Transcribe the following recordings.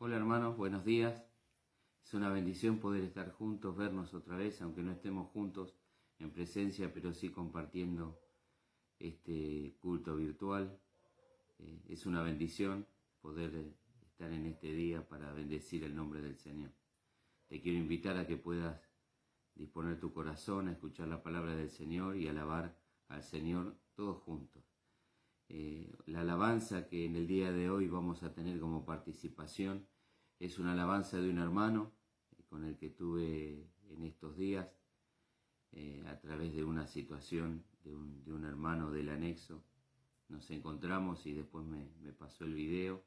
Hola hermanos, buenos días. Es una bendición poder estar juntos, vernos otra vez, aunque no estemos juntos en presencia, pero sí compartiendo este culto virtual. Es una bendición poder estar en este día para bendecir el nombre del Señor. Te quiero invitar a que puedas disponer tu corazón a escuchar la palabra del Señor y alabar al Señor todos juntos. La alabanza que en el día de hoy vamos a tener como participación es una alabanza de un hermano con el que tuve en estos días a través de una situación de un hermano del anexo. Nos encontramos y después me pasó el video.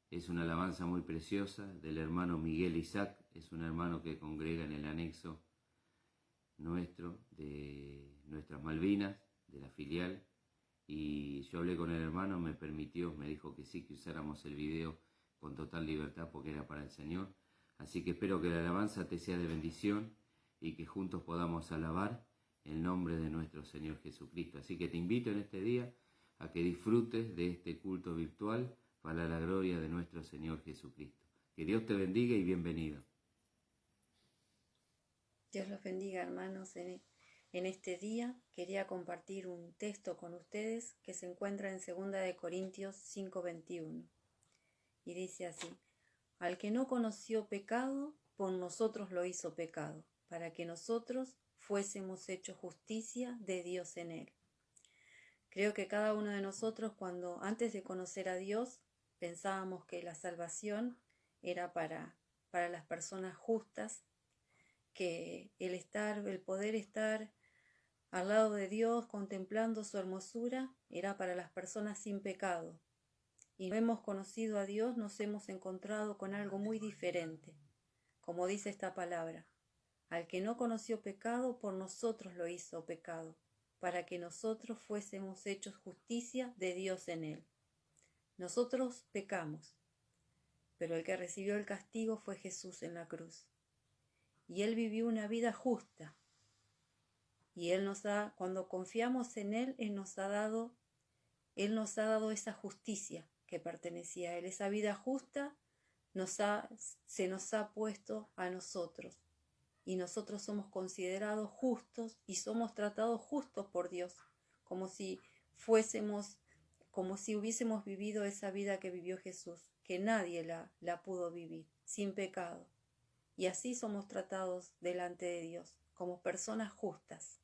Es una alabanza muy preciosa del hermano Miguel Isaac. Es un hermano que congrega en el anexo nuestro de nuestras Malvinas, de la filial. Y yo hablé con el hermano, me dijo que sí, que usáramos el video con total libertad porque era para el Señor. Así que espero que la alabanza te sea de bendición y que juntos podamos alabar el nombre de nuestro Señor Jesucristo. Así que te invito en este día a que disfrutes de este culto virtual para la gloria de nuestro Señor Jesucristo. Que Dios te bendiga y bienvenido. Dios los bendiga, hermanos. En este día quería compartir un texto con ustedes que se encuentra en 2 Corintios 5:21. Y dice así: al que no conoció pecado, por nosotros lo hizo pecado, para que nosotros fuésemos hechos justicia de Dios en él. Creo que cada uno de nosotros, cuando antes de conocer a Dios, pensábamos que la salvación era para las personas justas, que el poder estar al lado de Dios contemplando su hermosura era para las personas sin pecado. Y no hemos conocido a Dios, nos hemos encontrado con algo muy diferente. Como dice esta palabra: al que no conoció pecado, por nosotros lo hizo pecado, para que nosotros fuésemos hechos justicia de Dios en él. Nosotros pecamos, pero el que recibió el castigo fue Jesús en la cruz. Y Él vivió una vida justa. Y cuando confiamos en Él, Él nos ha dado esa justicia que pertenecía a Él. Esa vida justa se nos ha puesto a nosotros. Y nosotros somos considerados justos y somos tratados justos por Dios, como si hubiésemos vivido esa vida que vivió Jesús, que nadie la pudo vivir, sin pecado. Y así somos tratados delante de Dios, como personas justas.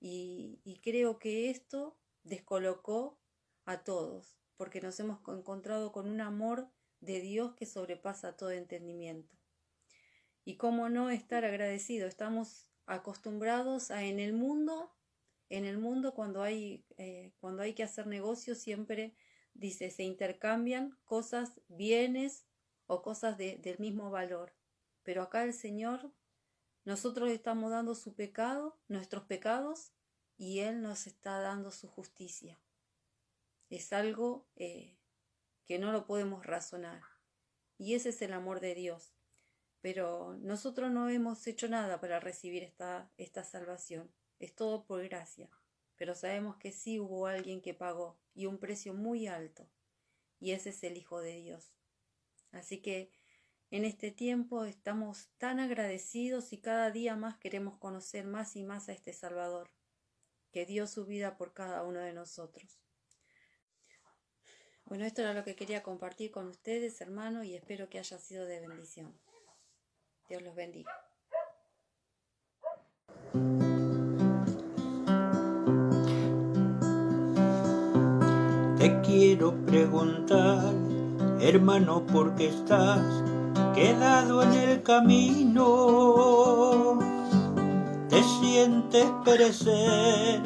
Y creo que esto descolocó a todos, porque nos hemos encontrado con un amor de Dios que sobrepasa todo entendimiento. Y cómo no estar agradecidos. Estamos acostumbrados a en el mundo cuando hay que hacer negocios, siempre se intercambian cosas, bienes o cosas del mismo valor. Pero acá el Señor, nosotros le estamos dando nuestros pecados, y Él nos está dando su justicia. Es algo que no lo podemos razonar. Y ese es el amor de Dios. Pero nosotros no hemos hecho nada para recibir esta salvación. Es todo por gracia. Pero sabemos que sí hubo alguien que pagó, y un precio muy alto. Y ese es el Hijo de Dios. Así que en este tiempo estamos tan agradecidos y cada día más queremos conocer más y más a este Salvador, que dio su vida por cada uno de nosotros. Bueno, esto era lo que quería compartir con ustedes, hermanos, y espero que haya sido de bendición. Dios los bendiga. Te quiero preguntar, hermano, ¿por qué estás quedado en el camino? Te sientes perecer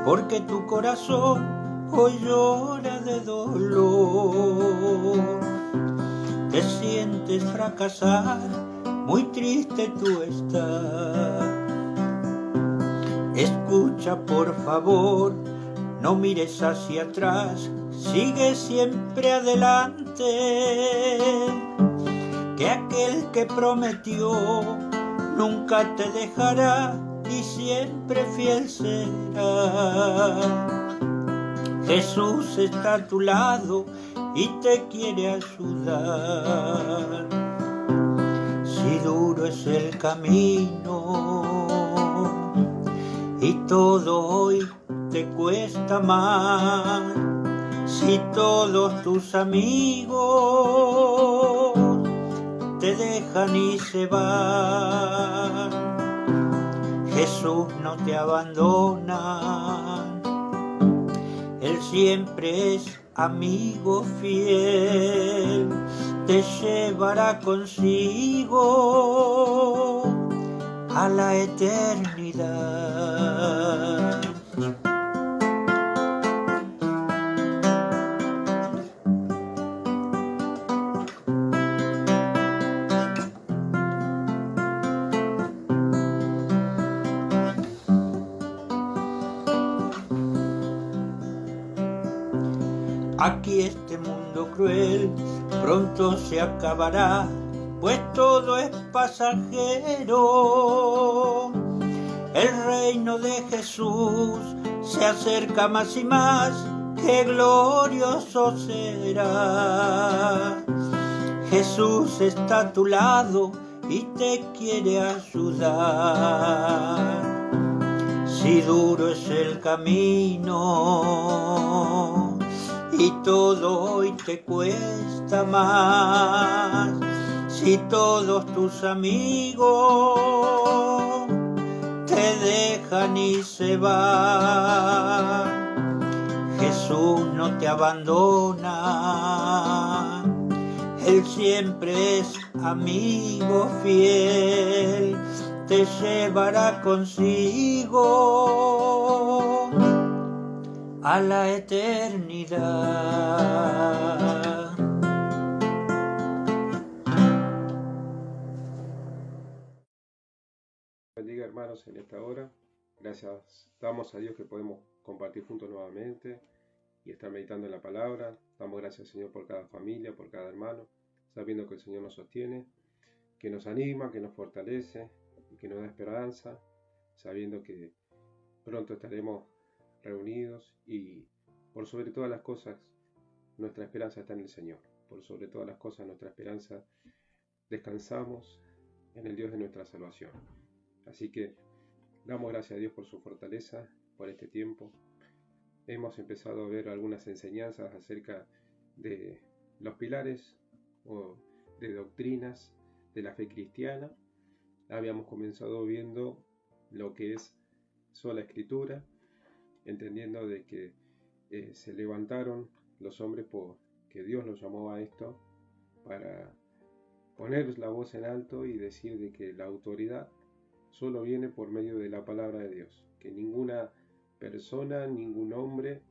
porque tu corazón hoy llora de dolor. Te sientes fracasar, muy triste tú estás. Escucha por favor, no mires hacia atrás, sigue siempre adelante, que aquel que prometió nunca te dejará y siempre fiel será. Jesús está a tu lado y te quiere ayudar. Si duro es el camino y todo hoy te cuesta más, si todos tus amigos te dejan y se van, Jesús no te abandona. Él siempre es amigo fiel, te llevará consigo a la eternidad. Aquí este mundo cruel pronto se acabará, pues todo es pasajero. El reino de Jesús se acerca más y más, qué glorioso será. Jesús está a tu lado y te quiere ayudar. Si duro es el camino y todo hoy te cuesta más, si todos tus amigos te dejan y se van, Jesús no te abandona. Él siempre es amigo fiel, te llevará consigo a la eternidad. Bendiga, hermanos, en esta hora. Gracias damos a Dios que podemos compartir juntos nuevamente y estar meditando en la palabra. Damos gracias, Señor, por cada familia, por cada hermano, sabiendo que el Señor nos sostiene, que nos anima, que nos fortalece y que nos da esperanza, sabiendo que pronto estaremos reunidos y por sobre todas las cosas nuestra esperanza está en el Señor. Por sobre todas las cosas nuestra esperanza descansamos en el Dios de nuestra salvación. Así que damos gracias a Dios por su fortaleza, por este tiempo. Hemos empezado a ver algunas enseñanzas acerca de los pilares o de doctrinas de la fe cristiana. Habíamos comenzado viendo lo que es sola escritura, entendiendo de que se levantaron los hombres que Dios los llamó a esto para poner la voz en alto y decir de que la autoridad solo viene por medio de la palabra de Dios, que ninguna persona, ningún hombre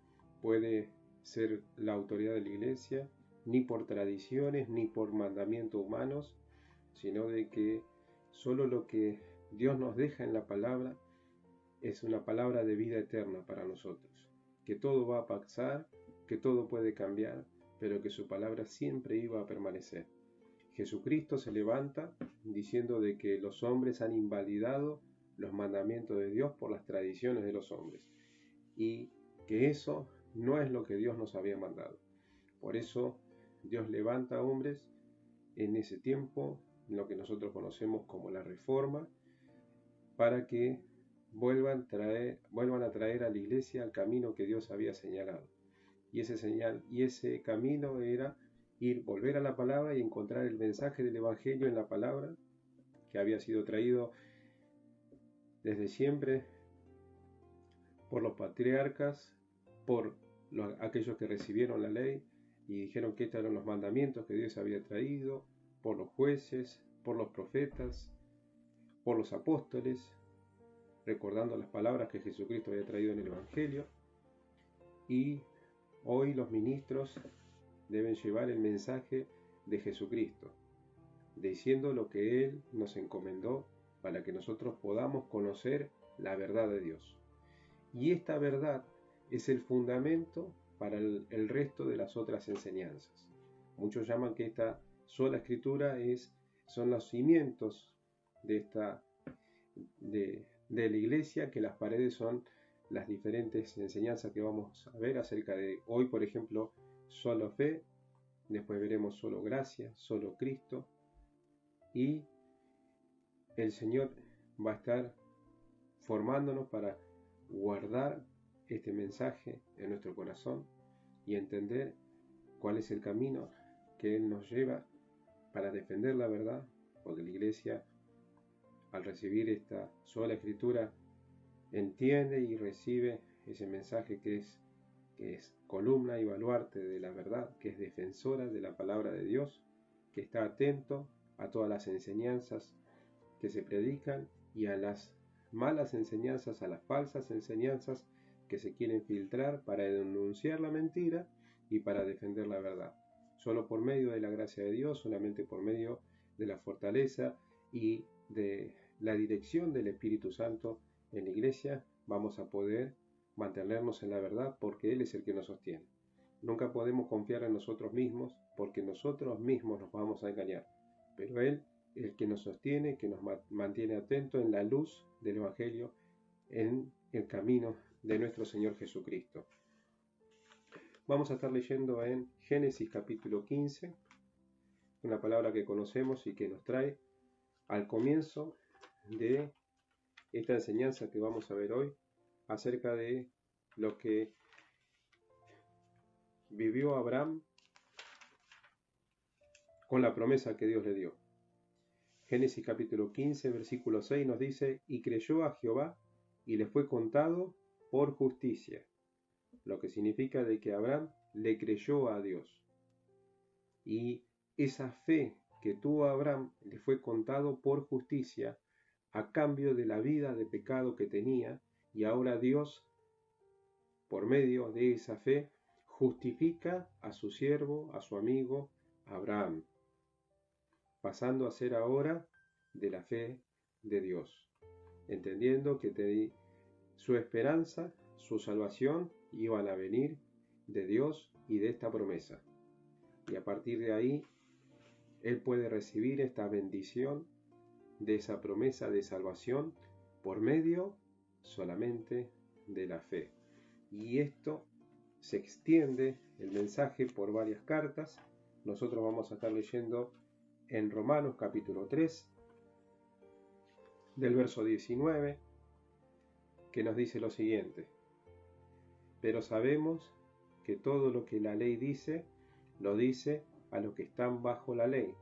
puede ser la autoridad de la iglesia, ni por tradiciones, ni por mandamientos humanos, sino de que solo lo que Dios nos deja en la palabra es una palabra de vida eterna para nosotros, que todo va a pasar, que todo puede cambiar, pero que su palabra siempre iba a permanecer. Jesucristo se levanta diciendo de que los hombres han invalidado los mandamientos de Dios por las tradiciones de los hombres y que eso no es lo que Dios nos había mandado. Por eso Dios levanta hombres en ese tiempo, en lo que nosotros conocemos como la Reforma, para que vuelvan a traer a la iglesia al camino que Dios había señalado. Y ese camino era volver a la palabra y encontrar el mensaje del Evangelio en la palabra, que había sido traído desde siempre por los patriarcas, por aquellos que recibieron la ley y dijeron que estos eran los mandamientos que Dios había traído, por los jueces, por los profetas, por los apóstoles, recordando las palabras que Jesucristo había traído en el Evangelio. Y hoy los ministros deben llevar el mensaje de Jesucristo, diciendo lo que Él nos encomendó para que nosotros podamos conocer la verdad de Dios. Y esta verdad es el fundamento para el resto de las otras enseñanzas. Muchos llaman que esta sola escritura son los cimientos de la iglesia, que las paredes son las diferentes enseñanzas que vamos a ver acerca de hoy, por ejemplo, solo fe, después veremos solo gracia, solo Cristo, y el Señor va a estar formándonos para guardar este mensaje en nuestro corazón y entender cuál es el camino que Él nos lleva para defender la verdad, porque la Iglesia, al recibir esta sola Escritura, entiende y recibe ese mensaje que es columna y baluarte de la verdad, que es defensora de la palabra de Dios, que está atento a todas las enseñanzas que se predican y a las malas enseñanzas, a las falsas enseñanzas que se quieren filtrar para denunciar la mentira y para defender la verdad. Solo por medio de la gracia de Dios, solamente por medio de la fortaleza y de la dirección del Espíritu Santo en la Iglesia, vamos a poder mantenernos en la verdad, porque Él es el que nos sostiene. Nunca podemos confiar en nosotros mismos, porque nosotros mismos nos vamos a engañar, pero Él es el que nos sostiene, que nos mantiene atentos en la luz del Evangelio, en el camino de nuestro Señor Jesucristo. Vamos a estar leyendo en Génesis capítulo 15, una palabra que conocemos y que nos trae al comienzo de esta enseñanza que vamos a ver hoy acerca de lo que vivió Abraham con la promesa que Dios le dio. Génesis capítulo 15, versículo 6 nos dice: y creyó a Jehová y le fue contado por justicia, lo que significa de que Abraham le creyó a Dios. Y esa fe que tuvo Abraham le fue contado por justicia a cambio de la vida de pecado que tenía, y ahora Dios, por medio de esa fe, justifica a su siervo, a su amigo Abraham, pasando a ser ahora de la fe de Dios, entendiendo que su esperanza, su salvación iban a venir de Dios y de esta promesa. Y a partir de ahí, él puede recibir esta bendición de esa promesa de salvación por medio solamente de la fe. Y esto se extiende el mensaje por varias cartas. Nosotros vamos a estar leyendo en Romanos capítulo 3, del verso 19, que nos dice lo siguiente: pero sabemos que todo lo que la ley dice, lo dice a los que están bajo la ley,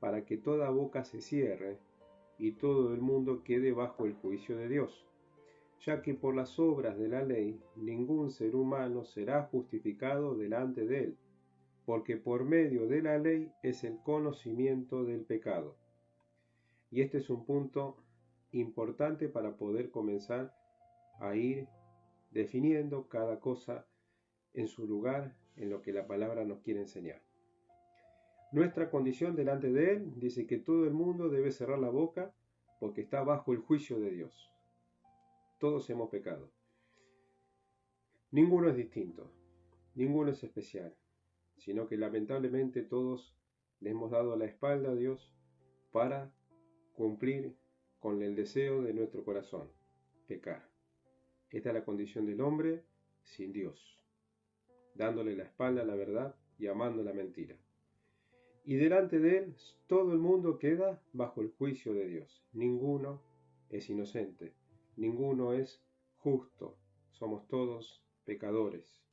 para que toda boca se cierre y todo el mundo quede bajo el juicio de Dios, ya que por las obras de la ley ningún ser humano será justificado delante de él, porque por medio de la ley es el conocimiento del pecado. Y este es un punto importante para poder comenzar a ir definiendo cada cosa en su lugar, en lo que la palabra nos quiere enseñar. Nuestra condición delante de Él dice que todo el mundo debe cerrar la boca porque está bajo el juicio de Dios. Todos hemos pecado. Ninguno es distinto, ninguno es especial, sino que lamentablemente todos le hemos dado la espalda a Dios para cumplir con el deseo de nuestro corazón, pecar. Esta es la condición del hombre sin Dios, dándole la espalda a la verdad y amando la mentira. Y delante de Él todo el mundo queda bajo el juicio de Dios. Ninguno es inocente, ninguno es justo, somos todos pecadores,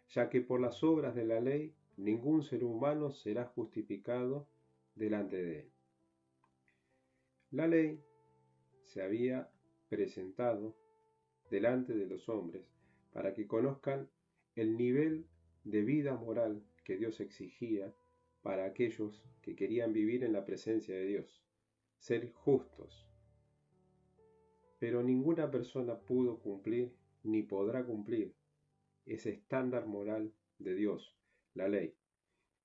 ya que por las obras de la ley ningún ser humano será justificado delante de Él. La ley se había presentado delante de los hombres para que conozcan el nivel de vida moral que Dios exigía para aquellos que querían vivir en la presencia de Dios, ser justos. Pero ninguna persona pudo cumplir ni podrá cumplir ese estándar moral de Dios, la ley.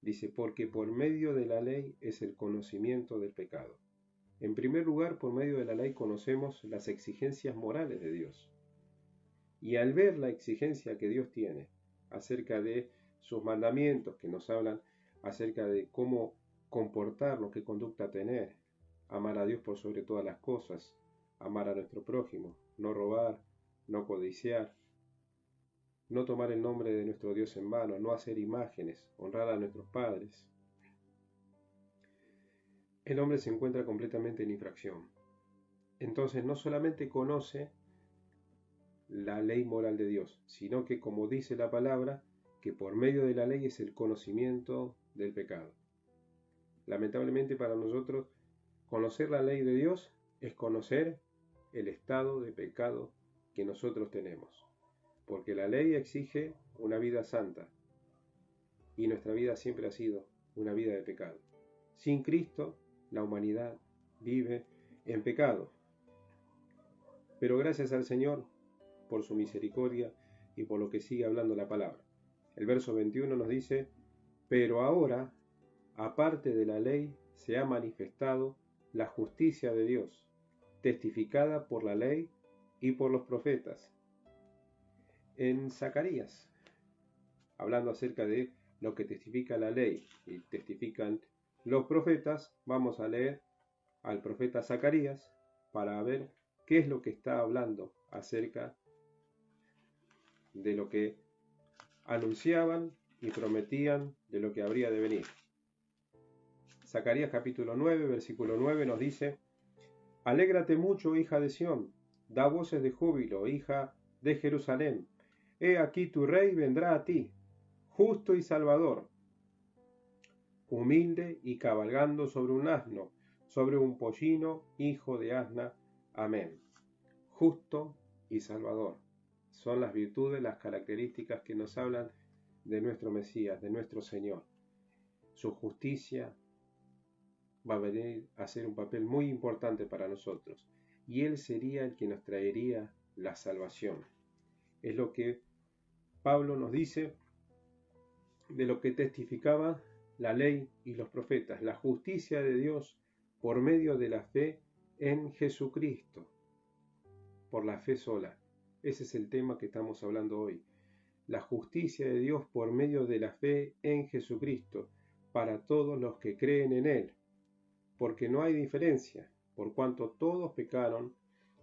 Dice, porque por medio de la ley es el conocimiento del pecado. En primer lugar, por medio de la ley conocemos las exigencias morales de Dios. Y al ver la exigencia que Dios tiene acerca de sus mandamientos, que nos hablan acerca de cómo comportarnos, qué conducta tener, amar a Dios por sobre todas las cosas, amar a nuestro prójimo, no robar, no codiciar, no tomar el nombre de nuestro Dios en vano, no hacer imágenes, honrar a nuestros padres. El hombre se encuentra completamente en infracción. Entonces no solamente conoce la ley moral de Dios, sino que, como dice la palabra, que por medio de la ley es el conocimiento del pecado. Lamentablemente para nosotros, conocer la ley de Dios es conocer el estado de pecado que nosotros tenemos, porque la ley exige una vida santa y nuestra vida siempre ha sido una vida de pecado. Sin Cristo, la humanidad vive en pecado. Pero gracias al Señor por su misericordia y por lo que sigue hablando la palabra. El verso 21 nos dice: pero ahora, aparte de la ley, se ha manifestado la justicia de Dios, testificada por la ley y por los profetas. En Zacarías, hablando acerca de lo que testifica la ley y testifican los profetas, vamos a leer al profeta Zacarías para ver qué es lo que está hablando acerca de lo que anunciaban y prometían de lo que habría de venir. Zacarías capítulo 9, versículo 9 nos dice: alégrate mucho, hija de Sión, da voces de júbilo, hija de Jerusalén. He aquí tu rey vendrá a ti, justo y salvador, humilde y cabalgando sobre un asno, sobre un pollino, hijo de asna. Amén. Justo y salvador son las virtudes, las características que nos hablan de nuestro Mesías, de nuestro Señor. Su justicia va a venir a ser un papel muy importante para nosotros, y Él sería el que nos traería la salvación. Es lo que Pablo nos dice de lo que testificaba la ley y los profetas, la justicia de Dios por medio de la fe en Jesucristo, por la fe sola. Ese es el tema que estamos hablando hoy. La justicia de Dios por medio de la fe en Jesucristo, para todos los que creen en Él, porque no hay diferencia, por cuanto todos pecaron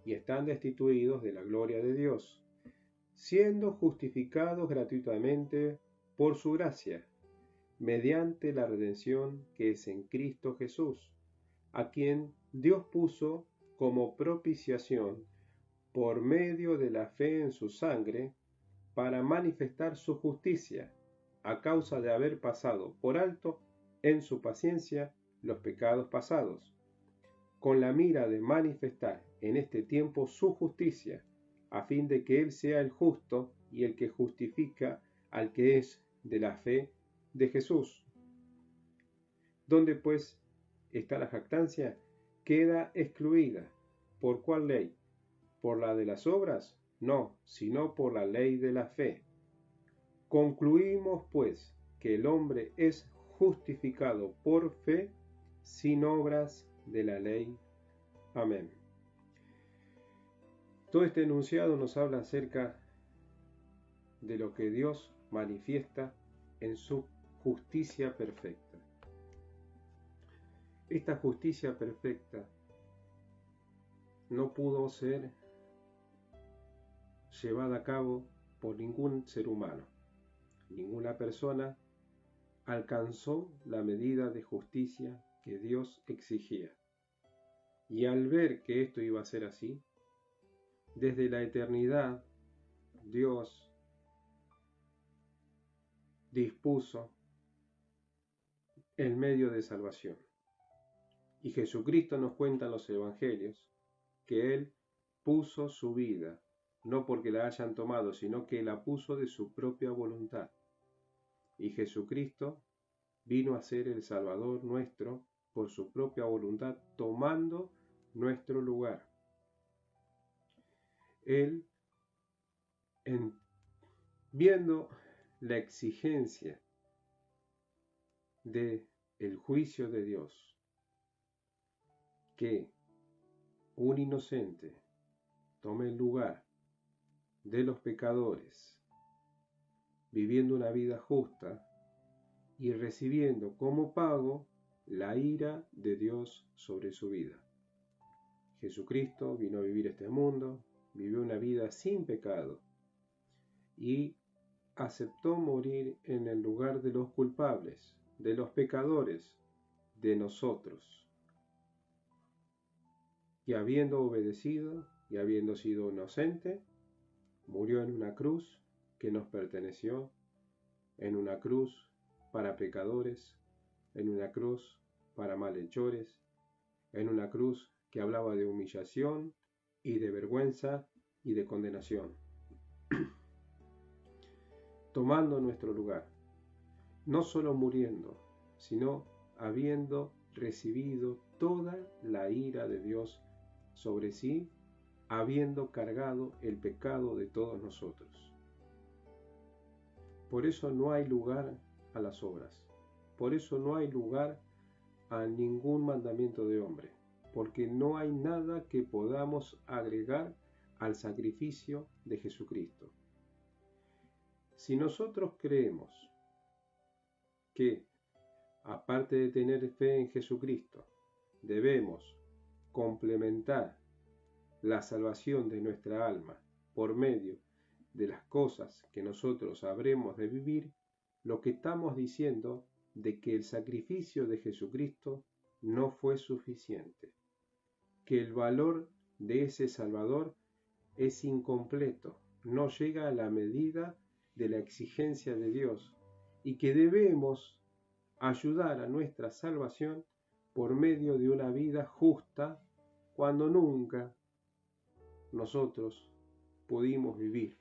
y están destituidos de la gloria de Dios, siendo justificados gratuitamente por su gracia, mediante la redención que es en Cristo Jesús, a quien Dios puso como propiciación por medio de la fe en su sangre, para manifestar su justicia, a causa de haber pasado por alto en su paciencia los pecados pasados, con la mira de manifestar en este tiempo su justicia, a fin de que Él sea el justo y el que justifica al que es de la fe de Jesús. ¿Dónde pues está la jactancia? Queda excluida. ¿Por cuál ley? ¿Por la de las obras? No, sino por la ley de la fe. Concluimos pues que el hombre es justificado por fe sin obras de la ley. Amén. Todo este enunciado nos habla acerca de lo que Dios manifiesta en su justicia perfecta. Esta justicia perfecta no pudo ser llevada a cabo por ningún ser humano. Ninguna persona alcanzó la medida de justicia que Dios exigía. Y al ver que esto iba a ser así, desde la eternidad, Dios dispuso el medio de salvación. Y Jesucristo nos cuenta en los evangelios que Él puso su vida, no porque la hayan tomado, sino que la puso de su propia voluntad. Y Jesucristo vino a ser el Salvador nuestro por su propia voluntad, tomando nuestro lugar. Él, viendo la exigencia del juicio de Dios, que un inocente tome el lugar de los pecadores, viviendo una vida justa y recibiendo como pago la ira de Dios sobre su vida. Jesucristo vino a vivir este mundo, vivió una vida sin pecado y aceptó morir en el lugar de los culpables, de los pecadores, de nosotros. Y habiendo obedecido y habiendo sido inocente, murió en una cruz que nos perteneció, en una cruz para pecadores, en una cruz para malhechores, en una cruz que hablaba de humillación y de vergüenza y de condenación, tomando nuestro lugar, no solo muriendo, sino habiendo recibido toda la ira de Dios sobre sí, habiendo cargado el pecado de todos nosotros. Por eso no hay lugar a las obras, por eso no hay lugar a ningún mandamiento de hombre, porque no hay nada que podamos agregar al sacrificio de Jesucristo. Si nosotros creemos que, aparte de tener fe en Jesucristo, debemos complementar la salvación de nuestra alma por medio de las cosas que nosotros habremos de vivir, lo que estamos diciendo de que el sacrificio de Jesucristo no fue suficiente, que el valor de ese Salvador es incompleto, no llega a la medida de la exigencia de Dios y que debemos ayudar a nuestra salvación por medio de una vida justa cuando nunca nosotros pudimos vivir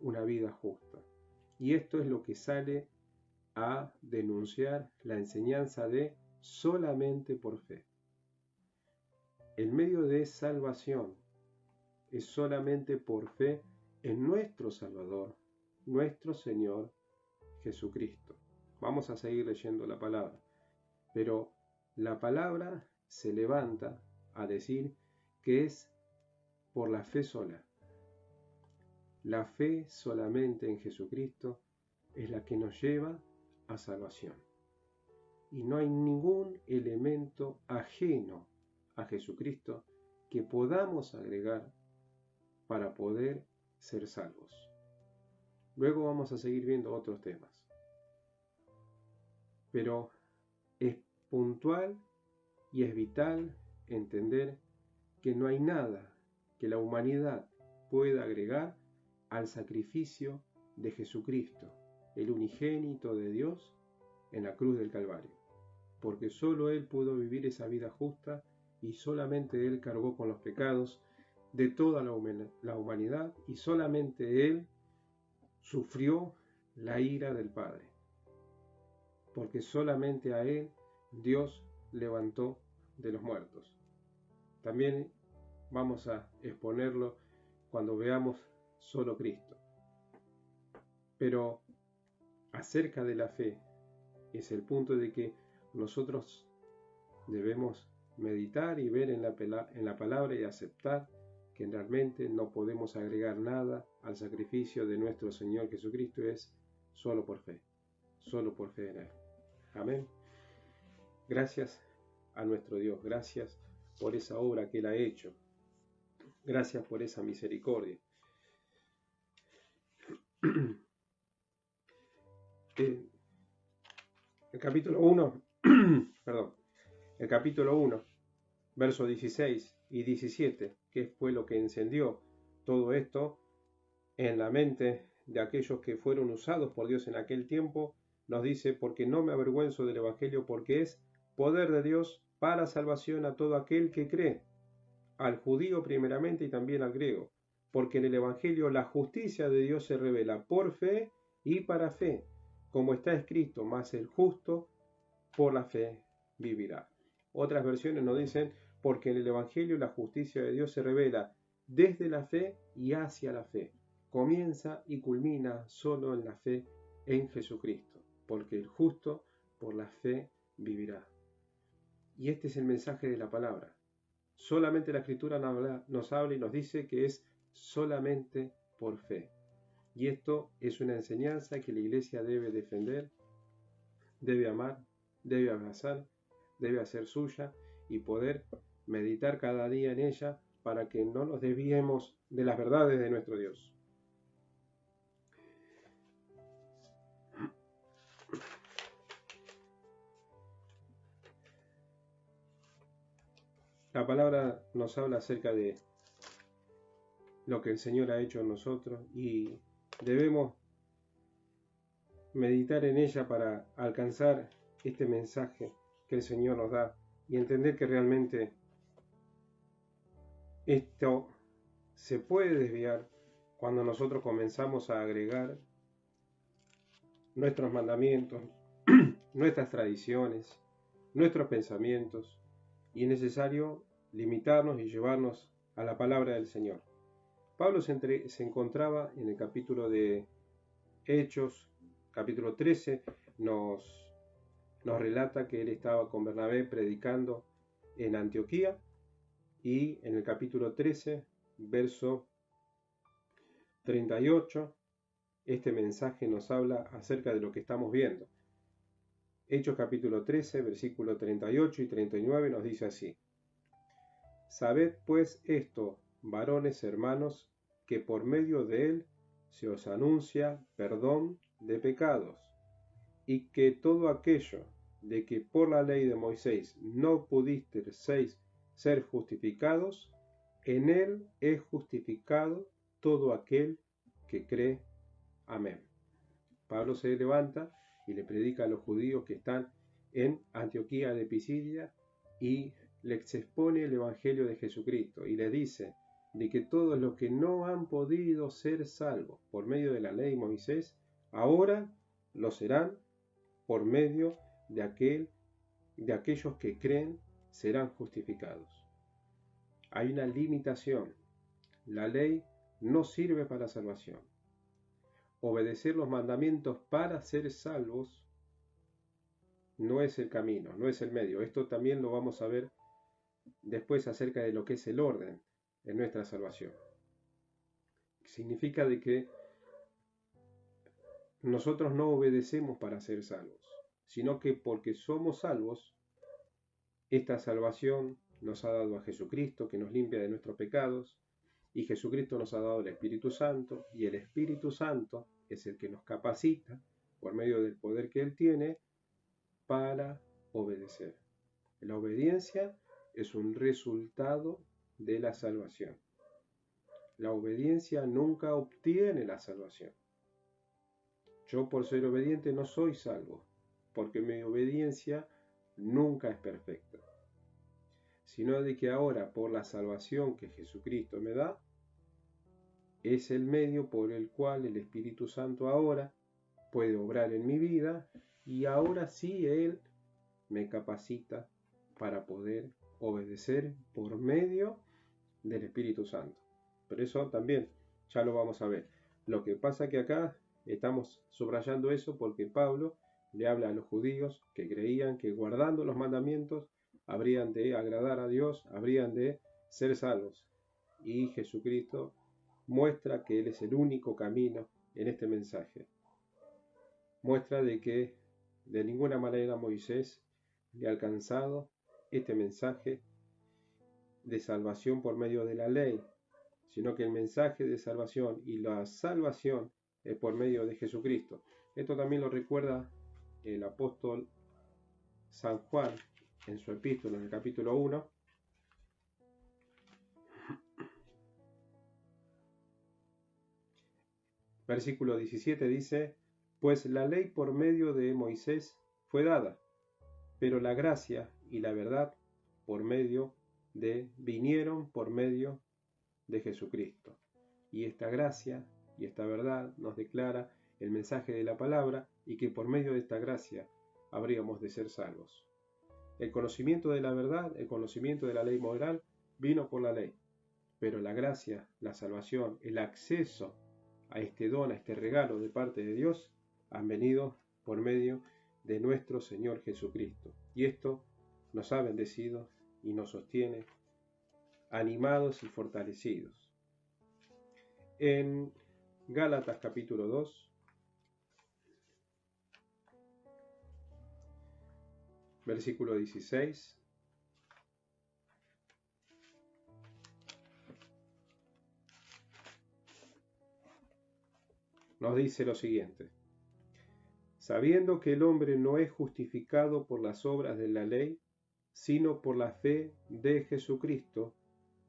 una vida justa. Y esto es lo que sale a denunciar la enseñanza de solamente por fe. El medio de salvación es solamente por fe en nuestro Salvador, nuestro Señor Jesucristo. Vamos a seguir leyendo la palabra, pero la palabra se levanta a decir que es por la fe sola. La fe solamente en Jesucristo es la que nos lleva a salvación. Y no hay ningún elemento ajeno a Jesucristo que podamos agregar para poder ser salvos. Luego vamos a seguir viendo otros temas. Pero es puntual y es vital entender que no hay nada que la humanidad pueda agregar al sacrificio de Jesucristo, el unigénito de Dios, en la cruz del Calvario, porque solo Él pudo vivir esa vida justa y solamente Él cargó con los pecados de toda la humanidad y solamente Él sufrió la ira del Padre, porque solamente a Él Dios levantó de los muertos. También vamos a exponerlo cuando veamos solo Cristo. Pero acerca de la fe es el punto de que nosotros debemos meditar y ver en la palabra y aceptar que realmente no podemos agregar nada al sacrificio de nuestro Señor Jesucristo, es solo por fe en Él. Amén. Gracias a nuestro Dios, gracias por esa obra que Él ha hecho, gracias por esa misericordia. El capítulo 1, el capítulo 1, versos 16 y 17, que fue lo que encendió todo esto en la mente de aquellos que fueron usados por Dios en aquel tiempo, nos dice: porque no me avergüenzo del Evangelio, porque es poder de Dios para salvación a todo aquel que cree, al judío primeramente y también al griego, porque en el Evangelio la justicia de Dios se revela por fe y para fe, como está escrito: mas el justo por la fe vivirá. Otras versiones nos dicen: porque en el Evangelio la justicia de Dios se revela desde la fe y hacia la fe, comienza y culmina solo en la fe en Jesucristo, porque el justo por la fe vivirá. Y este es el mensaje de la palabra. Solamente la Escritura nos habla y nos dice que es solamente por fe. Y esto es una enseñanza que la Iglesia debe defender, debe amar, debe abrazar, debe hacer suya y poder meditar cada día en ella para que no nos desviemos de las verdades de nuestro Dios. La palabra nos habla acerca de lo que el Señor ha hecho en nosotros y debemos meditar en ella para alcanzar este mensaje que el Señor nos da y entender que realmente esto se puede desviar cuando nosotros comenzamos a agregar nuestros mandamientos, nuestras tradiciones, nuestros pensamientos, y es necesario limitarnos y llevarnos a la palabra del Señor. Pablo se encontraba en el capítulo de Hechos, capítulo 13, nos relata que él estaba con Bernabé predicando en Antioquía, y en el capítulo 13, verso 38, este mensaje nos habla acerca de lo que estamos viendo. Hechos capítulo 13, versículo 38 y 39 nos dice así: Sabed pues esto, varones hermanos, que por medio de él se os anuncia perdón de pecados, y que todo aquello de que por la ley de Moisés no pudisteis ser justificados, en él es justificado todo aquel que cree. Amén. Pablo se levanta y le predica a los judíos que están en Antioquía de Pisidia y les expone el Evangelio de Jesucristo y les dice de que todos los que no han podido ser salvos por medio de la ley de Moisés, ahora lo serán por medio de aquellos que creen, serán justificados. Hay una limitación. La ley no sirve para salvación. Obedecer los mandamientos para ser salvos no es el camino, no es el medio. Esto también lo vamos a ver después acerca de lo que es el orden en nuestra salvación. Significa de que nosotros no obedecemos para ser salvos, sino que porque somos salvos, esta salvación nos ha dado a Jesucristo, que nos limpia de nuestros pecados, y Jesucristo nos ha dado el Espíritu Santo, y el Espíritu Santo es el que nos capacita, por medio del poder que Él tiene, para obedecer. La obediencia es un resultado de la salvación. La obediencia nunca obtiene la salvación. Yo por ser obediente no soy salvo, porque mi obediencia nunca es perfecta, sino de que ahora por la salvación que Jesucristo me da, es el medio por el cual el Espíritu Santo ahora puede obrar en mi vida y ahora sí Él me capacita para poder obedecer por medio del Espíritu Santo. Pero eso también ya lo vamos a ver. Lo que pasa que acá estamos subrayando eso porque Pablo le habla a los judíos que creían que guardando los mandamientos habrían de agradar a Dios, habrían de ser salvos. Y Jesucristo muestra que Él es el único camino en este mensaje. Muestra de que de ninguna manera Moisés le ha alcanzado este mensaje de salvación por medio de la ley, sino que el mensaje de salvación y la salvación es por medio de Jesucristo. Esto también lo recuerda el apóstol San Juan en su epístola, en el capítulo 1. Versículo 17 dice: Pues la ley por medio de Moisés fue dada, pero la gracia y la verdad vinieron por medio de Jesucristo. Y esta gracia y esta verdad nos declara el mensaje de la palabra y que por medio de esta gracia habríamos de ser salvos. El conocimiento de la verdad, el conocimiento de la ley moral vino por la ley, pero la gracia, la salvación, el acceso a este don, a este regalo de parte de Dios, han venido por medio de nuestro Señor Jesucristo. Y esto nos ha bendecido y nos sostiene animados y fortalecidos. En Gálatas capítulo 2, versículo 16, nos dice lo siguiente: sabiendo que el hombre no es justificado por las obras de la ley, sino por la fe de Jesucristo,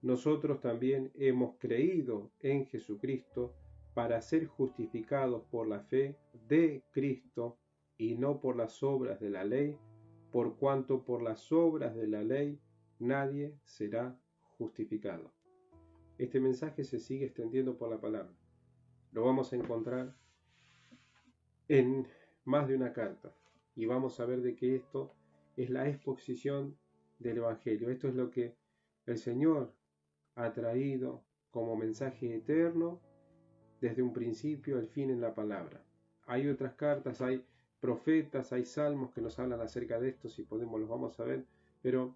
nosotros también hemos creído en Jesucristo para ser justificados por la fe de Cristo y no por las obras de la ley, por cuanto por las obras de la ley nadie será justificado. Este mensaje se sigue extendiendo por la palabra. Lo vamos a encontrar en más de una carta y vamos a ver de que esto es la exposición del Evangelio. Esto es lo que el Señor ha traído como mensaje eterno desde un principio al fin en la palabra. Hay otras cartas, hay profetas, hay salmos que nos hablan acerca de esto, si podemos los vamos a ver, pero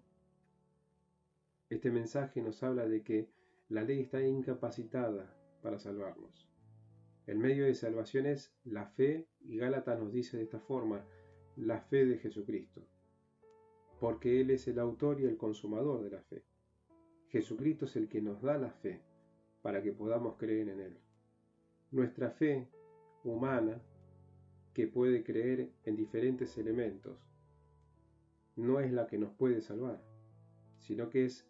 este mensaje nos habla de que la ley está incapacitada para salvarnos. El medio de salvación es la fe, y Gálatas nos dice de esta forma, la fe de Jesucristo, porque Él es el autor y el consumador de la fe. Jesucristo es el que nos da la fe para que podamos creer en Él. Nuestra fe humana, que puede creer en diferentes elementos, no es la que nos puede salvar, sino que es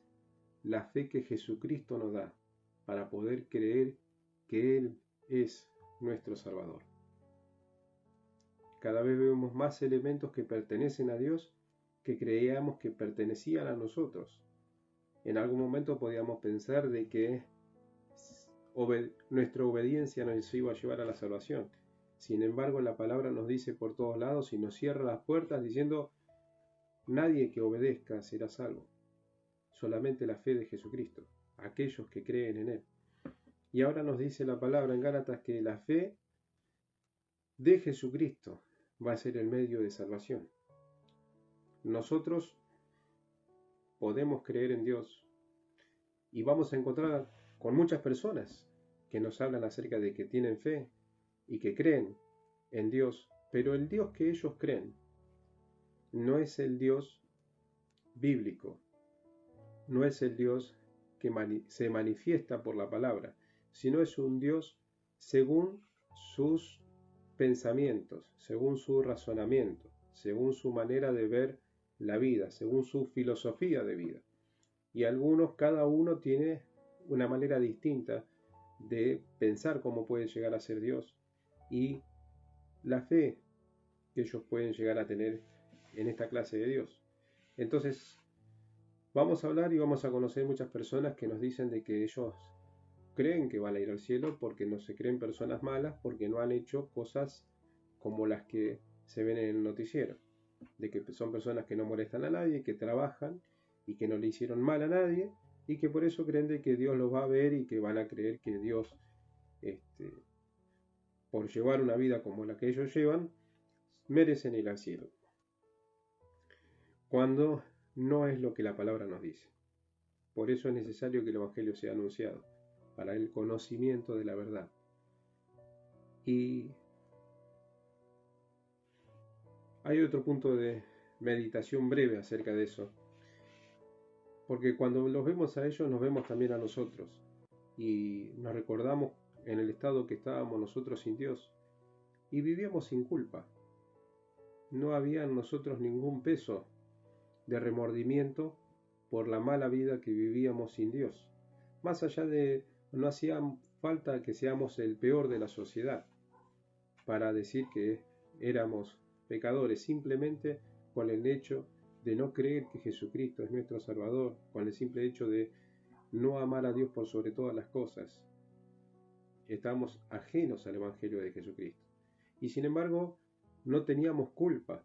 la fe que Jesucristo nos da para poder creer que Él es nuestro Salvador. Cada vez vemos más elementos que pertenecen a Dios que creíamos que pertenecían a nosotros. En algún momento podíamos pensar de que nuestra obediencia nos iba a llevar a la salvación. Sin embargo, la palabra nos dice por todos lados y nos cierra las puertas diciendo: nadie que obedezca será salvo. Solamente la fe de Jesucristo, aquellos que creen en Él. Y ahora nos dice la palabra en Gálatas que la fe de Jesucristo va a ser el medio de salvación. Nosotros podemos creer en Dios y vamos a encontrar con muchas personas que nos hablan acerca de que tienen fe y que creen en Dios, pero el Dios que ellos creen no es el Dios bíblico, no es el Dios que se manifiesta por la palabra, sino es un Dios según sus pensamientos, según su razonamiento, según su manera de ver la vida, según su filosofía de vida. Y cada uno tiene una manera distinta de pensar cómo puede llegar a ser Dios y la fe que ellos pueden llegar a tener en esta clase de Dios. Entonces, vamos a hablar y vamos a conocer muchas personas que nos dicen de que ellos creen que van a ir al cielo porque no se creen personas malas, porque no han hecho cosas como las que se ven en el noticiero, de que son personas que no molestan a nadie, que trabajan y que no le hicieron mal a nadie y que por eso creen de que Dios los va a ver y que van a creer que Dios, por llevar una vida como la que ellos llevan, merecen ir al cielo. Cuando no es lo que la palabra nos dice. Por eso es necesario que el Evangelio sea anunciado, para el conocimiento de la verdad. Y hay otro punto de meditación breve acerca de eso, porque cuando los vemos a ellos nos vemos también a nosotros y nos recordamos en el estado que estábamos nosotros sin Dios y vivíamos sin culpa. No había en nosotros ningún peso de remordimiento por la mala vida que vivíamos sin Dios. Más allá de, no hacía falta que seamos el peor de la sociedad para decir que éramos pecadores, simplemente con el hecho de no creer que Jesucristo es nuestro Salvador, con el simple hecho de no amar a Dios por sobre todas las cosas. Estamos ajenos al Evangelio de Jesucristo. Y sin embargo, no teníamos culpa,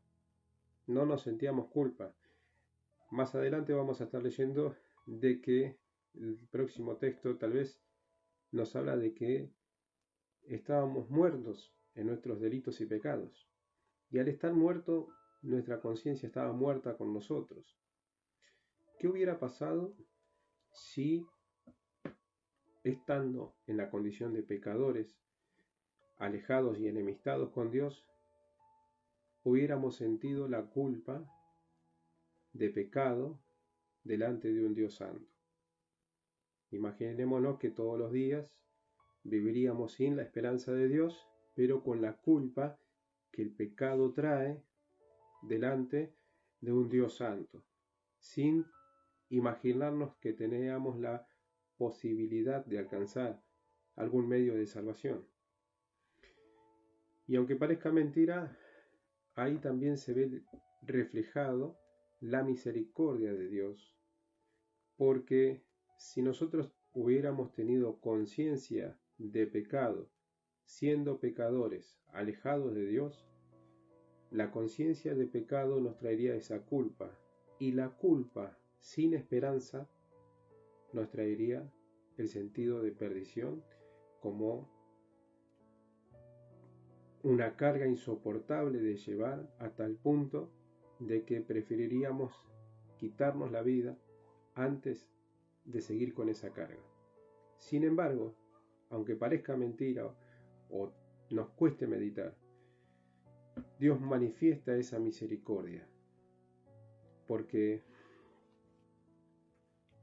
no nos sentíamos culpa. Más adelante vamos a estar leyendo de que el próximo texto tal vez nos habla de que estábamos muertos en nuestros delitos y pecados. Y al estar muerto, nuestra conciencia estaba muerta con nosotros. ¿Qué hubiera pasado si, estando en la condición de pecadores, alejados y enemistados con Dios, hubiéramos sentido la culpa de pecado delante de un Dios santo? Imaginémonos que todos los días viviríamos sin la esperanza de Dios pero con la culpa que el pecado trae delante de un Dios santo, sin imaginarnos que teníamos la posibilidad de alcanzar algún medio de salvación. Y aunque parezca mentira, ahí también se ve reflejado la misericordia de Dios, porque si nosotros hubiéramos tenido conciencia de pecado, siendo pecadores, alejados de Dios, la conciencia de pecado nos traería esa culpa, y la culpa sin esperanza nos traería el sentido de perdición como una carga insoportable de llevar a tal punto de que preferiríamos quitarnos la vida antes de seguir con esa carga. Sin embargo, aunque parezca mentira o nos cueste meditar, Dios manifiesta esa misericordia, porque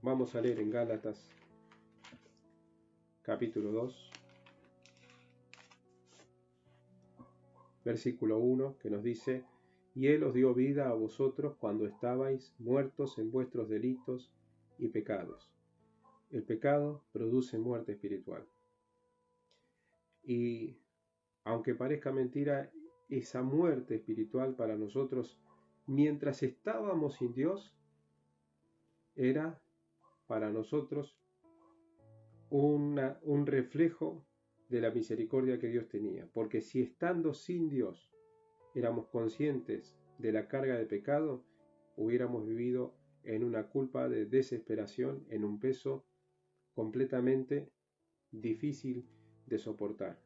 vamos a leer en Gálatas capítulo 2, versículo 1, que nos dice: y Él os dio vida a vosotros cuando estabais muertos en vuestros delitos y pecados. El pecado produce muerte espiritual. Y aunque parezca mentira, esa muerte espiritual para nosotros, mientras estábamos sin Dios, era para nosotros un reflejo de la misericordia que Dios tenía. Porque si estando sin Dios éramos conscientes de la carga de pecado, hubiéramos vivido en una culpa de desesperación, en un peso completamente difícil de soportar.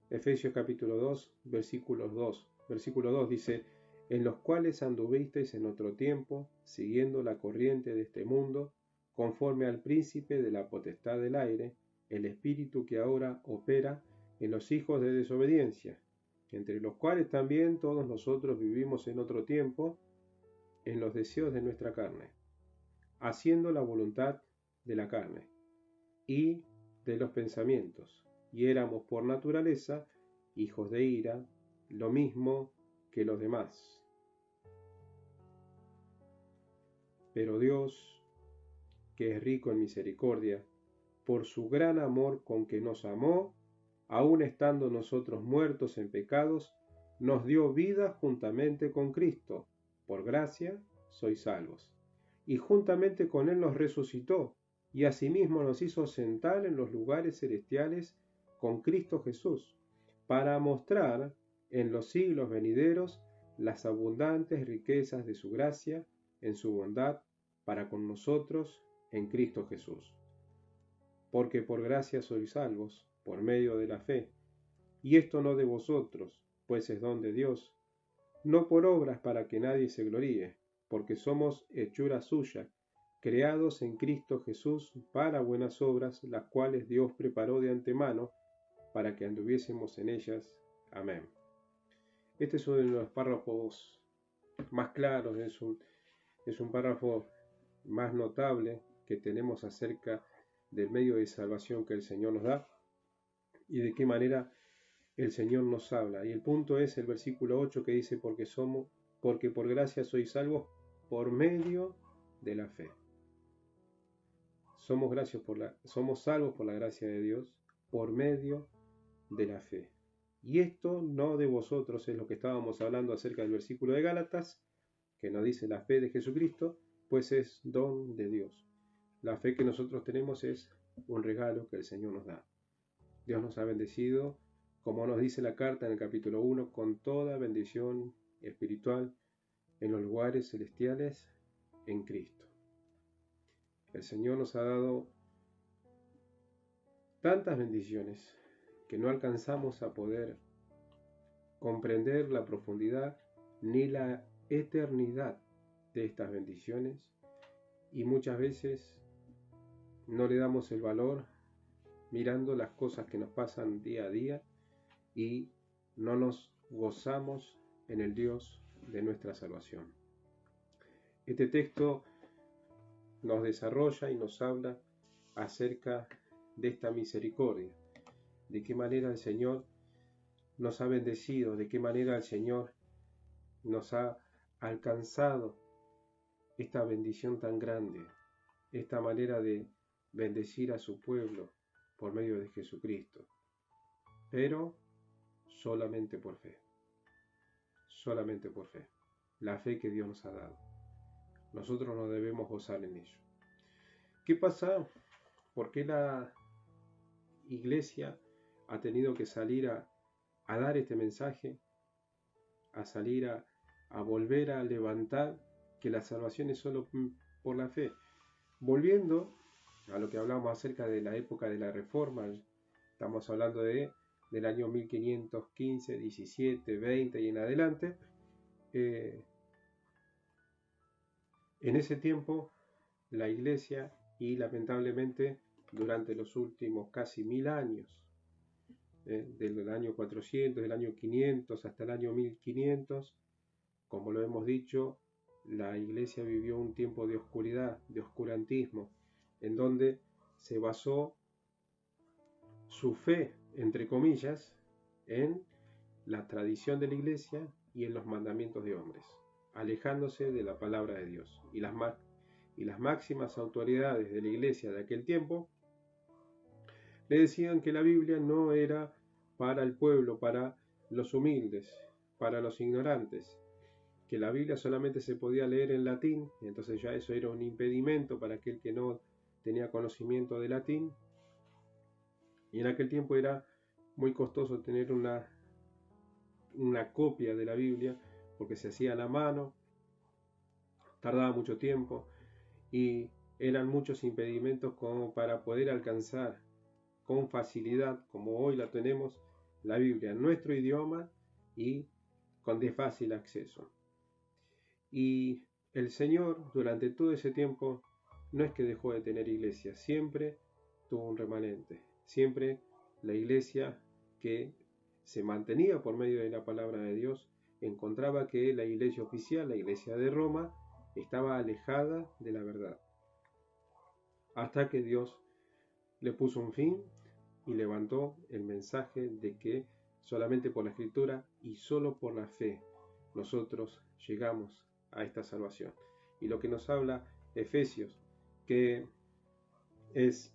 Efesios capítulo 2, versículo 2 dice: en los cuales anduvisteis en otro tiempo, siguiendo la corriente de este mundo, conforme al príncipe de la potestad del aire, el espíritu que ahora opera en los hijos de desobediencia, entre los cuales también todos nosotros vivimos en otro tiempo, en los deseos de nuestra carne, haciendo la voluntad de la carne y de los pensamientos, y éramos por naturaleza hijos de ira, lo mismo que los demás. Pero Dios, que es rico en misericordia, por su gran amor con que nos amó, aun estando nosotros muertos en pecados, nos dio vida juntamente con Cristo. Por gracia sois salvos. Y juntamente con Él nos resucitó, y asimismo nos hizo sentar en los lugares celestiales con Cristo Jesús, para mostrar en los siglos venideros las abundantes riquezas de su gracia en su bondad para con nosotros en Cristo Jesús. Porque por gracia sois salvos, por medio de la fe, y esto no de vosotros, pues es don de Dios, no por obras para que nadie se gloríe, porque somos hechura suya, creados en Cristo Jesús para buenas obras, las cuales Dios preparó de antemano para que anduviésemos en ellas. Amén. Este es uno de los párrafos más claros, es un párrafo más notable que tenemos acerca del medio de salvación que el Señor nos da y de qué manera el Señor nos habla. Y el punto es el versículo 8 que dice: porque por gracia sois salvos por medio de la fe. Somos salvos por la gracia de Dios por medio de la fe. Y esto no de vosotros, es lo que estábamos hablando acerca del versículo de Gálatas, que nos dice la fe de Jesucristo, pues es don de Dios. La fe que nosotros tenemos es un regalo que el Señor nos da. Dios nos ha bendecido, como nos dice la carta en el capítulo 1, con toda bendición espiritual en los lugares celestiales en Cristo. El Señor nos ha dado tantas bendiciones que no alcanzamos a poder comprender la profundidad ni la eternidad de estas bendiciones, y muchas veces no le damos el valor mirando las cosas que nos pasan día a día y no nos gozamos en el Dios de nuestra salvación. Este texto nos desarrolla y nos habla acerca de esta misericordia, de qué manera el Señor nos ha bendecido, de qué manera el Señor nos ha alcanzado esta bendición tan grande, esta manera de bendecir a su pueblo por medio de Jesucristo, pero solamente por fe, solamente por fe, la fe que Dios nos ha dado. Nosotros no debemos gozar en ello. ¿Qué pasa? ¿Por qué la iglesia ha tenido que salir a dar este mensaje, a salir a volver a levantar que la salvación es solo por la fe? Volviendo a lo que hablamos acerca de la época de la Reforma, estamos hablando del año 1515, 17, 20 y en adelante. En ese tiempo, la iglesia, y lamentablemente durante los últimos casi 1000 años, del año 400, del año 500 hasta el año 1500, como lo hemos dicho, la iglesia vivió un tiempo de oscuridad, de oscurantismo, en donde se basó su fe, entre comillas, en la tradición de la iglesia y en los mandamientos de hombres, alejándose de la palabra de Dios. Y las máximas autoridades de la iglesia de aquel tiempo le decían que la Biblia no era para el pueblo, para los humildes, para los ignorantes, que la Biblia solamente se podía leer en latín, y entonces ya eso era un impedimento para aquel que no tenía conocimiento de latín, y en aquel tiempo era muy costoso tener una copia de la Biblia, porque se hacía a la mano, tardaba mucho tiempo, y eran muchos impedimentos como para poder alcanzar con facilidad, como hoy la tenemos, la Biblia en nuestro idioma y con de fácil acceso. Y el Señor durante todo ese tiempo no es que dejó de tener iglesia, siempre tuvo un remanente, siempre la iglesia que se mantenía por medio de la palabra de Dios encontraba que la iglesia oficial, la iglesia de Roma, estaba alejada de la verdad, hasta que Dios le puso un fin y levantó el mensaje de que solamente por la Escritura y solo por la fe nosotros llegamos a esta salvación. Y lo que nos habla Efesios, que es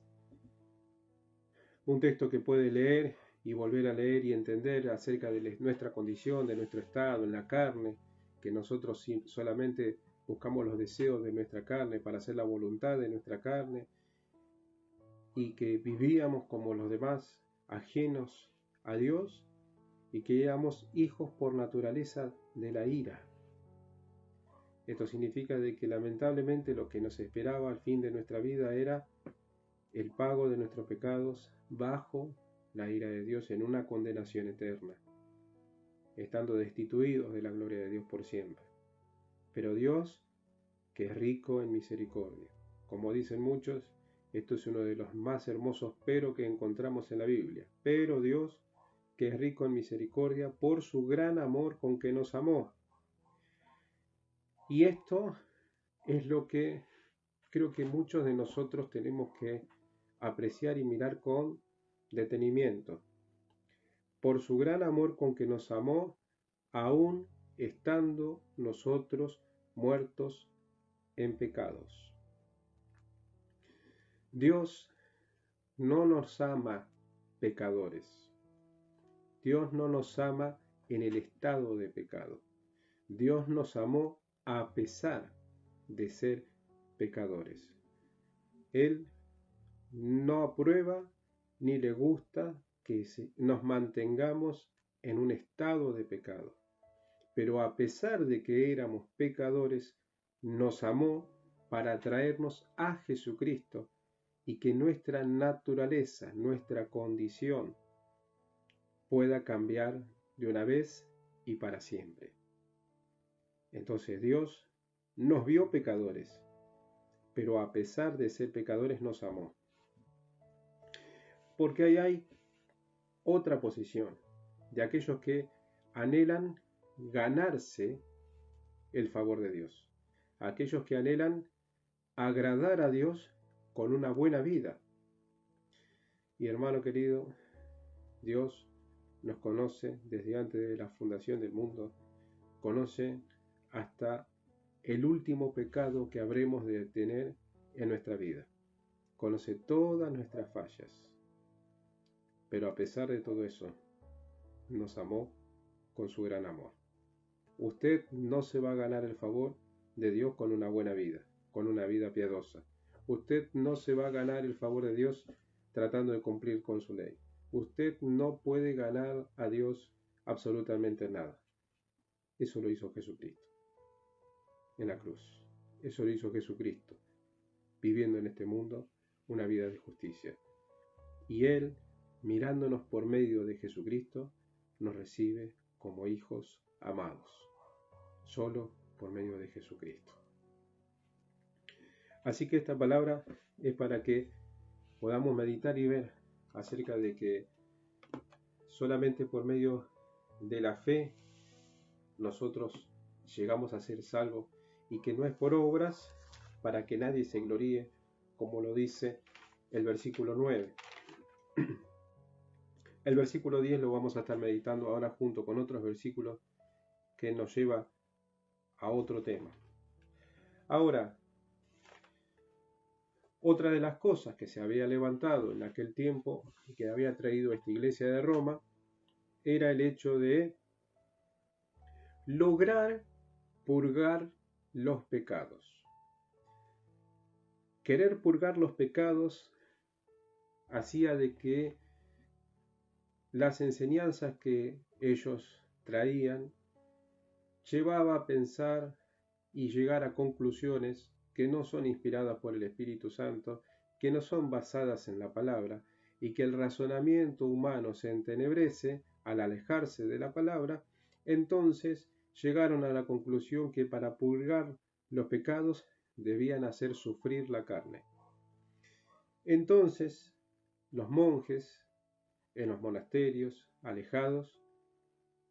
un texto que puede leer y volver a leer y entender acerca de nuestra condición, de nuestro estado en la carne, que nosotros solamente buscamos los deseos de nuestra carne para hacer la voluntad de nuestra carne, y que vivíamos como los demás, ajenos a Dios, y que éramos hijos por naturaleza de la ira. Esto significa de que lamentablemente lo que nos esperaba al fin de nuestra vida era el pago de nuestros pecados bajo la ira de Dios en una condenación eterna, estando destituidos de la gloria de Dios por siempre. Pero Dios, que es rico en misericordia, como dicen muchos, esto es uno de los más hermosos pero que encontramos en la Biblia. Pero Dios, que es rico en misericordia, por su gran amor con que nos amó. Y esto es lo que creo que muchos de nosotros tenemos que apreciar y mirar con detenimiento. Por su gran amor con que nos amó, aún estando nosotros muertos en pecados. Dios no nos ama pecadores. Dios no nos ama en el estado de pecado. Dios nos amó a pesar de ser pecadores. Él no aprueba ni le gusta que nos mantengamos en un estado de pecado. Pero a pesar de que éramos pecadores, nos amó para traernos a Jesucristo y que nuestra naturaleza, nuestra condición, pueda cambiar de una vez y para siempre. Entonces Dios nos vio pecadores, pero a pesar de ser pecadores nos amó. Porque ahí hay otra posición de aquellos que anhelan ganarse el favor de Dios, aquellos que anhelan agradar a Dios con una buena vida. Y hermano querido, Dios nos conoce desde antes de la fundación del mundo, conoce hasta el último pecado que habremos de tener en nuestra vida. Conoce todas nuestras fallas. Pero a pesar de todo eso, nos amó con su gran amor. Usted no se va a ganar el favor de Dios con una buena vida, con una vida piadosa. Usted no se va a ganar el favor de Dios tratando de cumplir con su ley. Usted no puede ganar a Dios absolutamente nada. Eso lo hizo Jesucristo en la cruz. Eso lo hizo Jesucristo, viviendo en este mundo una vida de justicia. Y Él, mirándonos por medio de Jesucristo, nos recibe como hijos amados, solo por medio de Jesucristo. Así que esta palabra es para que podamos meditar y ver acerca de que solamente por medio de la fe nosotros llegamos a ser salvos y que no es por obras para que nadie se gloríe, como lo dice el versículo 9. El versículo 10 lo vamos a estar meditando ahora junto con otros versículos que nos lleva a otro tema. Ahora, otra de las cosas que se había levantado en aquel tiempo y que había traído esta iglesia de Roma era el hecho de lograr purgar los pecados. Querer purgar los pecados hacía de que las enseñanzas que ellos traían llevaba a pensar y llegar a conclusiones que no son inspiradas por el Espíritu Santo, que no son basadas en la palabra, y que el razonamiento humano se entenebrece al alejarse de la palabra. Entonces llegaron a la conclusión que para purgar los pecados debían hacer sufrir la carne. Entonces los monjes en los monasterios alejados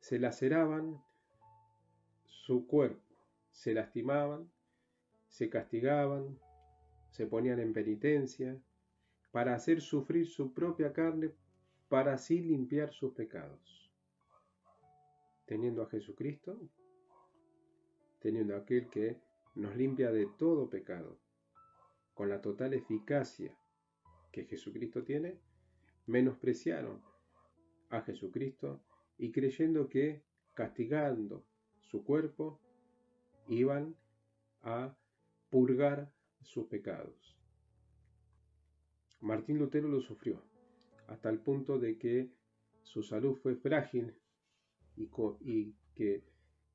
se laceraban su cuerpo, se lastimaban, se castigaban, se ponían en penitencia para hacer sufrir su propia carne, para así limpiar sus pecados. Teniendo a Jesucristo, teniendo a aquel que nos limpia de todo pecado, con la total eficacia que Jesucristo tiene, menospreciaron a Jesucristo y creyendo que castigando su cuerpo iban a purgar sus pecados. Martín Lutero lo sufrió hasta el punto de que su salud fue frágil y que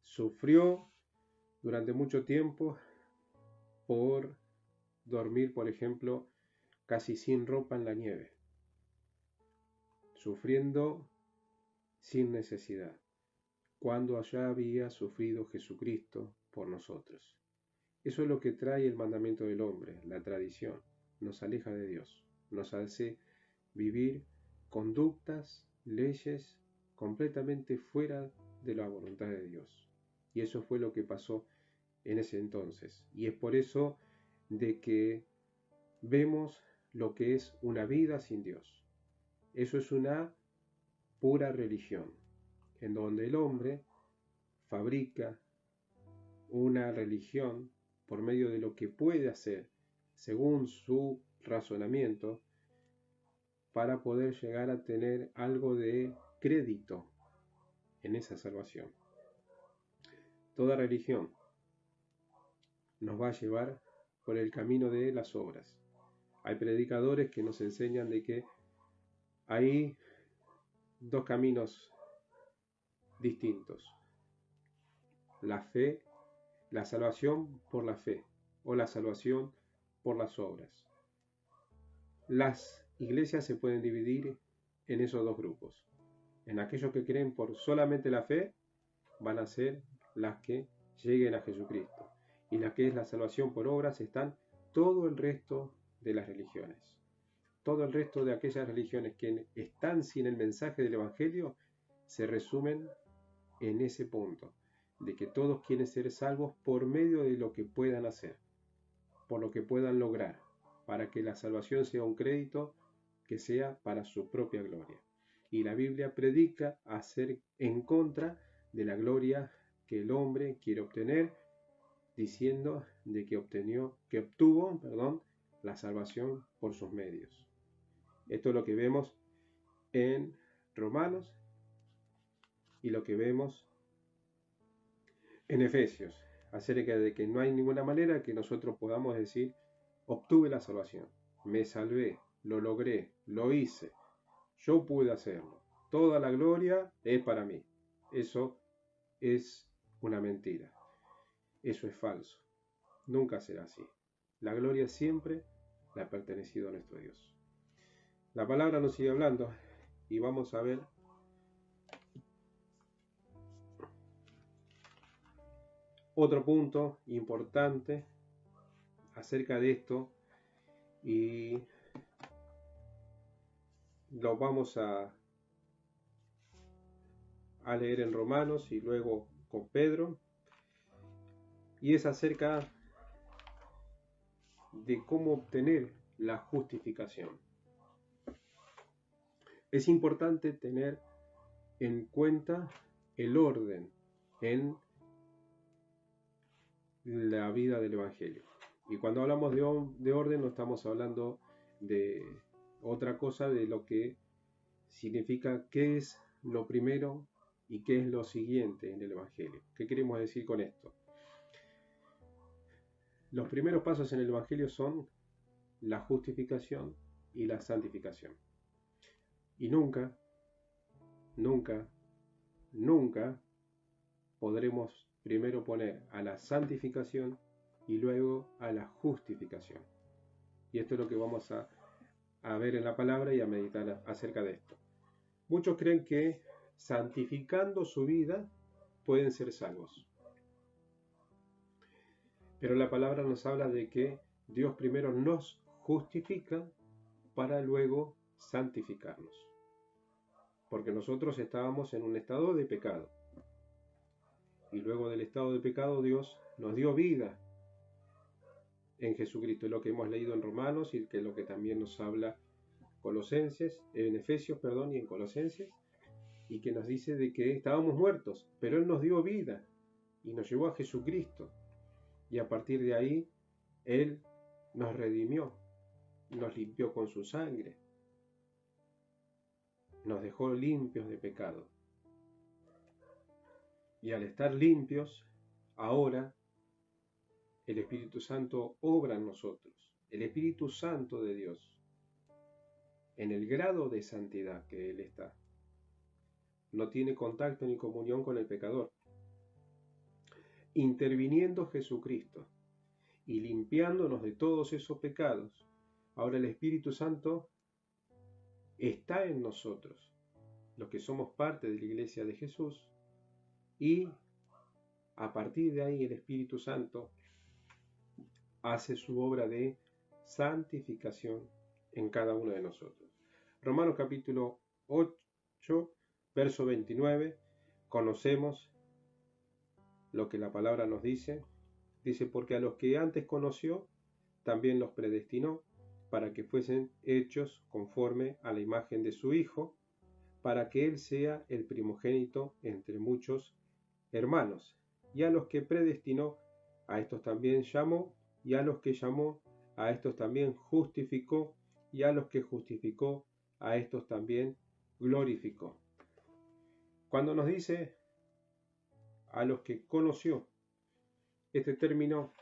sufrió durante mucho tiempo por dormir, por ejemplo, casi sin ropa en la nieve, sufriendo sin necesidad, cuando allá había sufrido Jesucristo por nosotros. Eso es lo que trae el mandamiento del hombre, la tradición. Nos aleja de Dios, nos hace vivir conductas, leyes completamente fuera de la voluntad de Dios. Y eso fue lo que pasó en ese entonces. Y es por eso de que vemos lo que es una vida sin Dios. Eso es una pura religión, en donde el hombre fabrica una religión por medio de lo que puede hacer según su razonamiento para poder llegar a tener algo de crédito en esa salvación. Toda religión nos va a llevar por el camino de las obras. Hay predicadores que nos enseñan de que hay dos caminos distintos: la fe, la salvación por la fe, o la salvación por las obras. Las iglesias se pueden dividir en esos dos grupos. En aquellos que creen por solamente la fe, van a ser las que lleguen a Jesucristo. Y la que es la salvación por obras están todo el resto de las religiones. Todo el resto de aquellas religiones que están sin el mensaje del Evangelio se resumen en ese punto, de que todos quieren ser salvos por medio de lo que puedan hacer, por lo que puedan lograr, para que la salvación sea un crédito que sea para su propia gloria. Y la Biblia predica en contra de la gloria que el hombre quiere obtener, diciendo de que obtuvo la salvación por sus medios. Esto es lo que vemos en Romanos y lo que vemos en Efesios, acerca de que no hay ninguna manera que nosotros podamos decir, obtuve la salvación, me salvé, lo logré, lo hice, yo pude hacerlo, toda la gloria es para mí. Eso es una mentira, eso es falso, nunca será así. La gloria siempre le ha pertenecido a nuestro Dios. La palabra nos sigue hablando y vamos a ver otro punto importante acerca de esto, y lo vamos a leer en Romanos y luego con Pedro, y es acerca de cómo obtener la justificación. Es importante tener en cuenta el orden en la vida del Evangelio. Y cuando hablamos de orden no estamos hablando de otra cosa de lo que significa qué es lo primero y qué es lo siguiente en el Evangelio. ¿Qué queremos decir con esto? Los primeros pasos en el Evangelio son la justificación y la santificación. Y nunca podremos primero poner a la santificación y luego a la justificación. Y esto es lo que vamos a ver en la palabra y a meditar acerca de esto. Muchos creen que santificando su vida pueden ser salvos. Pero la palabra nos habla de que Dios primero nos justifica para luego santificarnos. Porque nosotros estábamos en un estado de pecado. Y luego del estado de pecado Dios nos dio vida en Jesucristo. Es lo que hemos leído en Romanos y que es lo que también nos habla en Efesios y en Colosenses. Y que nos dice de que estábamos muertos, pero Él nos dio vida y nos llevó a Jesucristo. Y a partir de ahí Él nos redimió, nos limpió con su sangre, nos dejó limpios de pecado. Y al estar limpios, ahora el Espíritu Santo obra en nosotros. El Espíritu Santo de Dios, en el grado de santidad que Él está, no tiene contacto ni comunión con el pecador. Interviniendo Jesucristo y limpiándonos de todos esos pecados, ahora el Espíritu Santo está en nosotros, los que somos parte de la Iglesia de Jesús, y a partir de ahí el Espíritu Santo hace su obra de santificación en cada uno de nosotros. Romanos capítulo 8, verso 29, conocemos lo que la palabra nos dice. Dice, porque a los que antes conoció, también los predestinó, para que fuesen hechos conforme a la imagen de su Hijo, para que Él sea el primogénito entre muchos hermanos. Y a los que predestinó, a estos también llamó, y a los que llamó, a estos también justificó, y a los que justificó, a estos también glorificó. Cuando nos dice a los que conoció, este término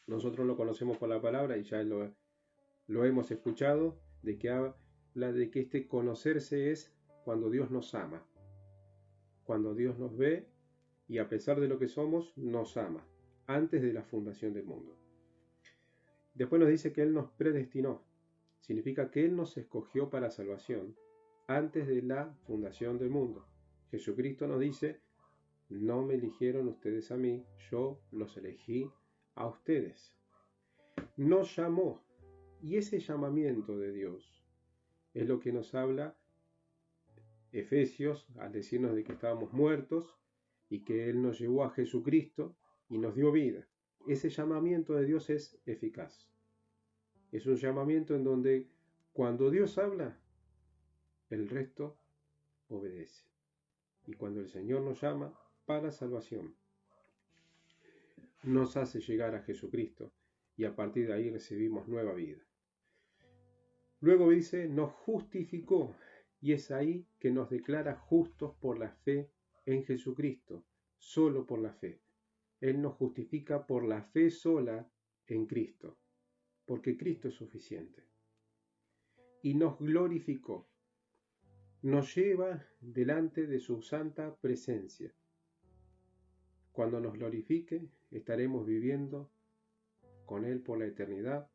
nosotros lo conocemos por la palabra y ya lo hemos escuchado, de que habla de que este conocerse es cuando Dios nos ama, cuando Dios nos ve y a pesar de lo que somos, nos ama, antes de la fundación del mundo. Después nos dice que Él nos predestinó, significa que Él nos escogió para salvación antes de la fundación del mundo. Jesucristo nos dice, no me eligieron ustedes a mí, yo los elegí a ustedes. Nos llamó, y ese llamamiento de Dios es lo que nos habla Efesios al decirnos de que estábamos muertos y que Él nos llevó a Jesucristo y nos dio vida. Ese llamamiento de Dios es eficaz. Es un llamamiento en donde cuando Dios habla, el resto obedece. Y cuando el Señor nos llama para salvación, nos hace llegar a Jesucristo y a partir de ahí recibimos nueva vida. Luego dice, nos justificó y es ahí que nos declara justos por la fe en Jesucristo, solo por la fe. Él nos justifica por la fe sola en Cristo, porque Cristo es suficiente. Y nos glorificó, nos lleva delante de su santa presencia. Cuando nos glorifique, estaremos viviendo con Él por la eternidad,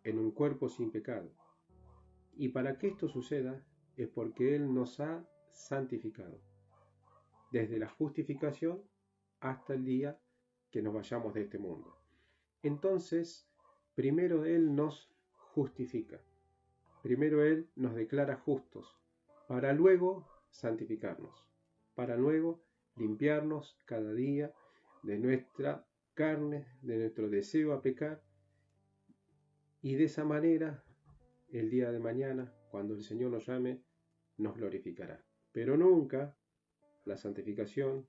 en un cuerpo sin pecado. Y para que esto suceda, es porque Él nos ha santificado, desde la justificación hasta el día que nos vayamos de este mundo. Entonces, primero Él nos justifica, primero Él nos declara justos, para luego santificarnos, para luego limpiarnos cada día de nuestra carne, de nuestro deseo a pecar, y de esa manera, el día de mañana, cuando el Señor nos llame, nos glorificará. Pero nunca la santificación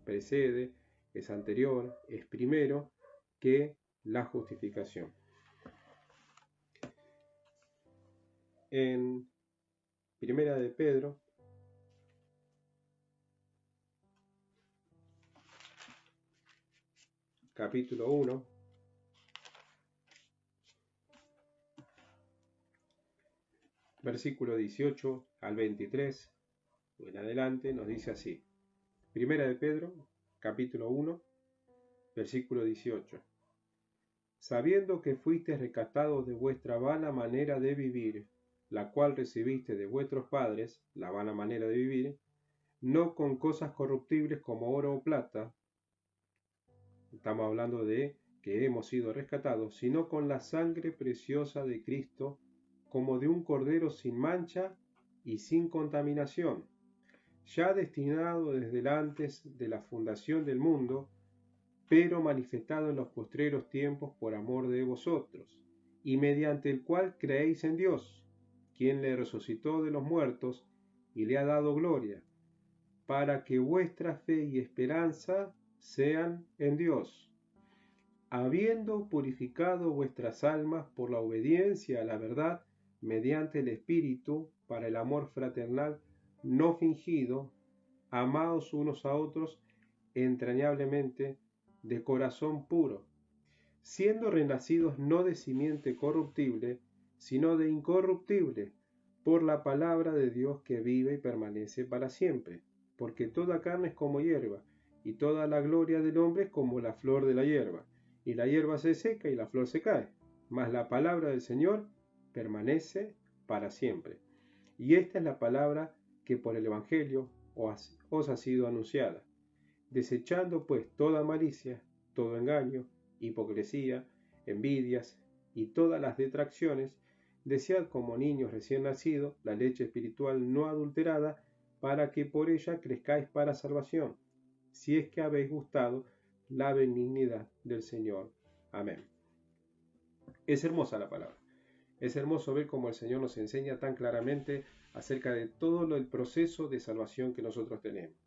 precede, es anterior, es primero que la justificación. En Primera de Pedro, capítulo 1, versículo 18 al 23, en adelante, nos dice así. Primera de Pedro, capítulo 1, versículo 18. Sabiendo que fuisteis rescatados de vuestra vana manera de vivir, la cual recibiste de vuestros padres, la vana manera de vivir, no con cosas corruptibles como oro o plata, estamos hablando de que hemos sido rescatados, sino con la sangre preciosa de Cristo, como de un cordero sin mancha y sin contaminación, ya destinado desde antes de la fundación del mundo, pero manifestado en los postreros tiempos por amor de vosotros, y mediante el cual creéis en Dios, quien le resucitó de los muertos y le ha dado gloria, para que vuestra fe y esperanza sean en Dios, habiendo purificado vuestras almas por la obediencia a la verdad, mediante el Espíritu, para el amor fraternal no fingido, amados unos a otros entrañablemente, de corazón puro, siendo renacidos no de simiente corruptible, sino de incorruptible, por la palabra de Dios que vive y permanece para siempre. Porque toda carne es como hierba, y toda la gloria del hombre es como la flor de la hierba, y la hierba se seca y la flor se cae, mas la palabra del Señor permanece para siempre. Y esta es la palabra que por el Evangelio os ha sido anunciada. Desechando pues toda malicia, todo engaño, hipocresía, envidias y todas las detracciones, desead como niños recién nacidos la leche espiritual no adulterada, para que por ella crezcáis para salvación, si es que habéis gustado la benignidad del Señor. Amén. Es hermosa la palabra. Es hermoso ver cómo el Señor nos enseña tan claramente acerca de todo el proceso de salvación que nosotros tenemos.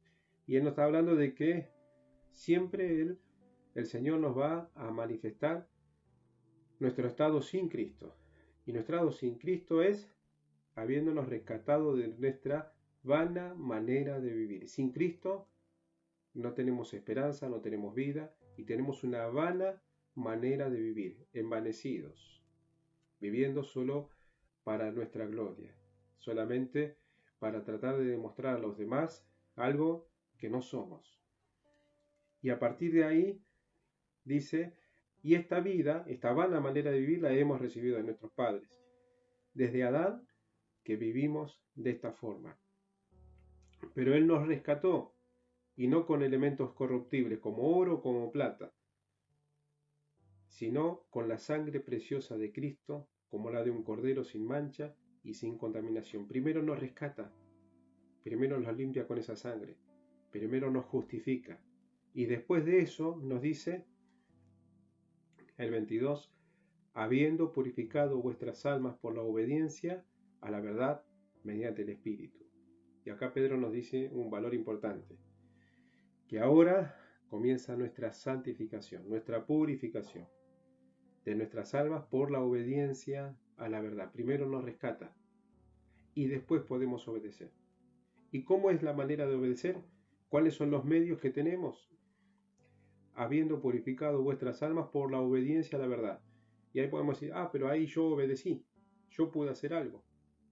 Y Él nos está hablando de que siempre el Señor nos va a manifestar nuestro estado sin Cristo. Y nuestro estado sin Cristo es habiéndonos rescatado de nuestra vana manera de vivir. Sin Cristo no tenemos esperanza, no tenemos vida y tenemos una vana manera de vivir, envanecidos, viviendo solo para nuestra gloria, solamente para tratar de demostrar a los demás algo que no somos. Y a partir de ahí dice, y esta vida, esta vana manera de vivir la hemos recibido de nuestros padres, desde Adán, que vivimos de esta forma. Pero Él nos rescató, y no con elementos corruptibles como oro o como plata, sino con la sangre preciosa de Cristo, como la de un cordero sin mancha y sin contaminación. Primero nos rescata, primero nos limpia con esa sangre, primero nos justifica, y después de eso nos dice, el 22, habiendo purificado vuestras almas por la obediencia a la verdad, mediante el Espíritu. Y acá Pedro nos dice un valor importante, que ahora comienza nuestra santificación, nuestra purificación de nuestras almas por la obediencia a la verdad. Primero nos rescata y después podemos obedecer. ¿Y cómo es la manera de obedecer? ¿Cuáles son los medios que tenemos? Habiendo purificado vuestras almas por la obediencia a la verdad. Y ahí podemos decir, pero ahí yo obedecí, yo pude hacer algo,